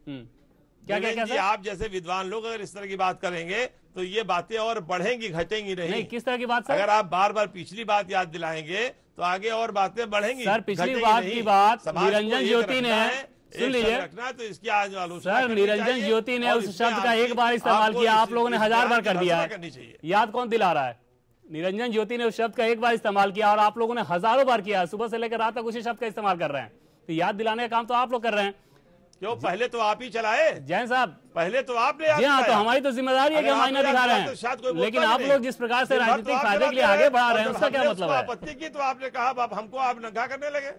क्या क्या क्या जी, आप जैसे विद्वान लोग अगर इस तरह की बात करेंगे तो ये बातें और बढ़ेंगी, घटेंगी नहीं। किस तरह की बात सर? अगर आप बार बार पिछली बात याद दिलाएंगे तो आगे और बातें बढ़ेंगी सर। पिछली बात की बात निरंजन ज्योति ने, सुन लीजिए रखना, तो इसकी आज सर, निरंजन ज्योति ने उस शब्द का एक बार इस्तेमाल किया, आप लोगों ने 1000 बार कर दिया है। याद कौन दिला रहा है? निरंजन ज्योति ने उस शब्द का एक बार इस्तेमाल किया और आप लोगों ने हजारों बार किया। सुबह से लेकर रात तक उसी शब्द का इस्तेमाल कर रहे हैं। तो याद दिलाने का काम तो आप लोग कर रहे हैं। क्यों? पहले तो आप ही चलाए जैन साहब, पहले तो आपने। जी हाँ, तो हमारी तो जिम्मेदारी है कि हम आईना दिखा रहे हैं, लेकिन आप लोग जिस प्रकार से राजनीतिक फायदे के लिए आगे बढ़ा रहे हैं उसका क्या मतलब है? आपत्ति की तो आपने कहा हमको आप नंगा करने लगे।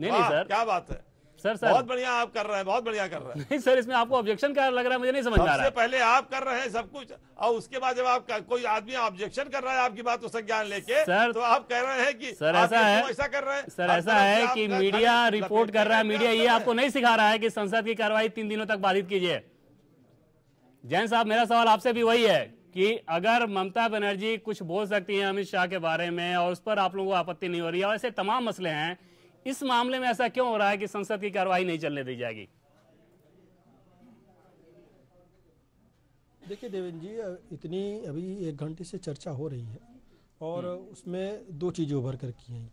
नहीं सर, क्या बात है सर? बहुत बढ़िया आप कर रहे हैं, बहुत बढ़िया कर रहे हैं। नहीं सर, इसमें आपको ऑब्जेक्शन क्या लग रहा है? मुझे नहीं समझ आ रहा है। सबसे पहले आप कर रहे हैं सब कुछ, और उसके बाद जब आप कोई आदमी ऑब्जेक्शन कर रहा है आपकी बात को संज्ञान लेके, सर, तो आप कह रहे हैं कि सर ऐसा है, ऐसा कर रहे हैं। सर ऐसा है कि मीडिया रिपोर्ट कर रहा है, मीडिया ये आपको नहीं सिखा रहा है कि संसद की कार्रवाई 3 दिनों तक बाधित कीजिए। जैन साहब, मेरा सवाल आपसे भी वही है कि अगर ममता बनर्जी कुछ बोल सकती है अमित शाह के बारे में और उस पर आप लोगों को आपत्ति नहीं हो रही है, और ऐसे तमाम मसले हैं, इस मामले में ऐसा क्यों हो रहा है कि संसद की कार्रवाई नहीं चलने दी जाएगी? देखिए देवेंद्र जी, इतनी अभी 1 घंटे से चर्चा हो रही है और उसमें 2 चीज़ें उभर कर की हैं।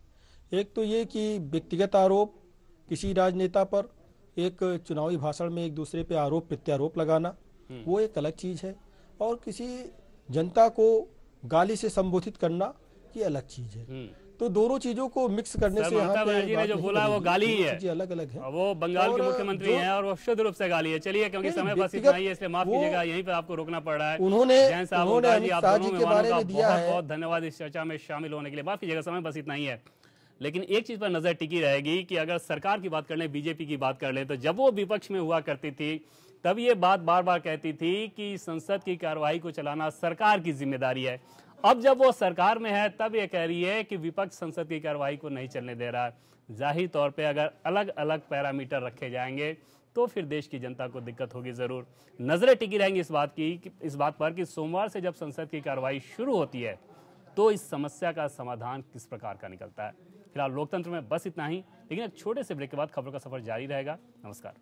एक तो ये कि व्यक्तिगत आरोप किसी राजनेता पर एक चुनावी भाषण में एक दूसरे पे आरोप प्रत्यारोप लगाना, वो एक अलग चीज़ है, और किसी जनता को गाली से संबोधित करना ये अलग चीज़ है। तो दोनों चीजों को मिक्स करने से ममता बनर्जी ने जो बोला वो गाली ही है, अलग अलग है। वो बंगाल के मुख्यमंत्री हैं और वो शुद्ध रूप से गाली है। चलिए, क्योंकि समय बस इतना ही है, इसलिए माफ कीजिएगा, यहीं पे आपको रोकना पड़ रहा है। उन्होंने अमित शाह जी के बारे में दिया है। बहुत धन्यवाद इस चर्चा में शामिल होने के लिए। माफ कीजिएगा, समय बस इतना ही है। लेकिन एक चीज पर नजर टिकी रहेगी कि अगर सरकार की बात कर लें, बीजेपी की बात कर लें, तो जब वो विपक्ष में हुआ करती थी तब ये बात बार बार कहती थी कि संसद की कार्रवाई को चलाना सरकार की जिम्मेदारी है। अब जब वो सरकार में है तब ये कह रही है कि विपक्ष संसद की कार्रवाई को नहीं चलने दे रहा है। जाहिर तौर पे अगर अलग अलग पैरामीटर रखे जाएंगे तो फिर देश की जनता को दिक्कत होगी जरूर। नजरें टिकी रहेंगी इस बात पर कि सोमवार से जब संसद की कार्रवाई शुरू होती है तो इस समस्या का समाधान किस प्रकार का निकलता है। फिलहाल लोकतंत्र में बस इतना ही, लेकिन एक छोटे से ब्रेक के बाद खबरों का सफर जारी रहेगा। नमस्कार।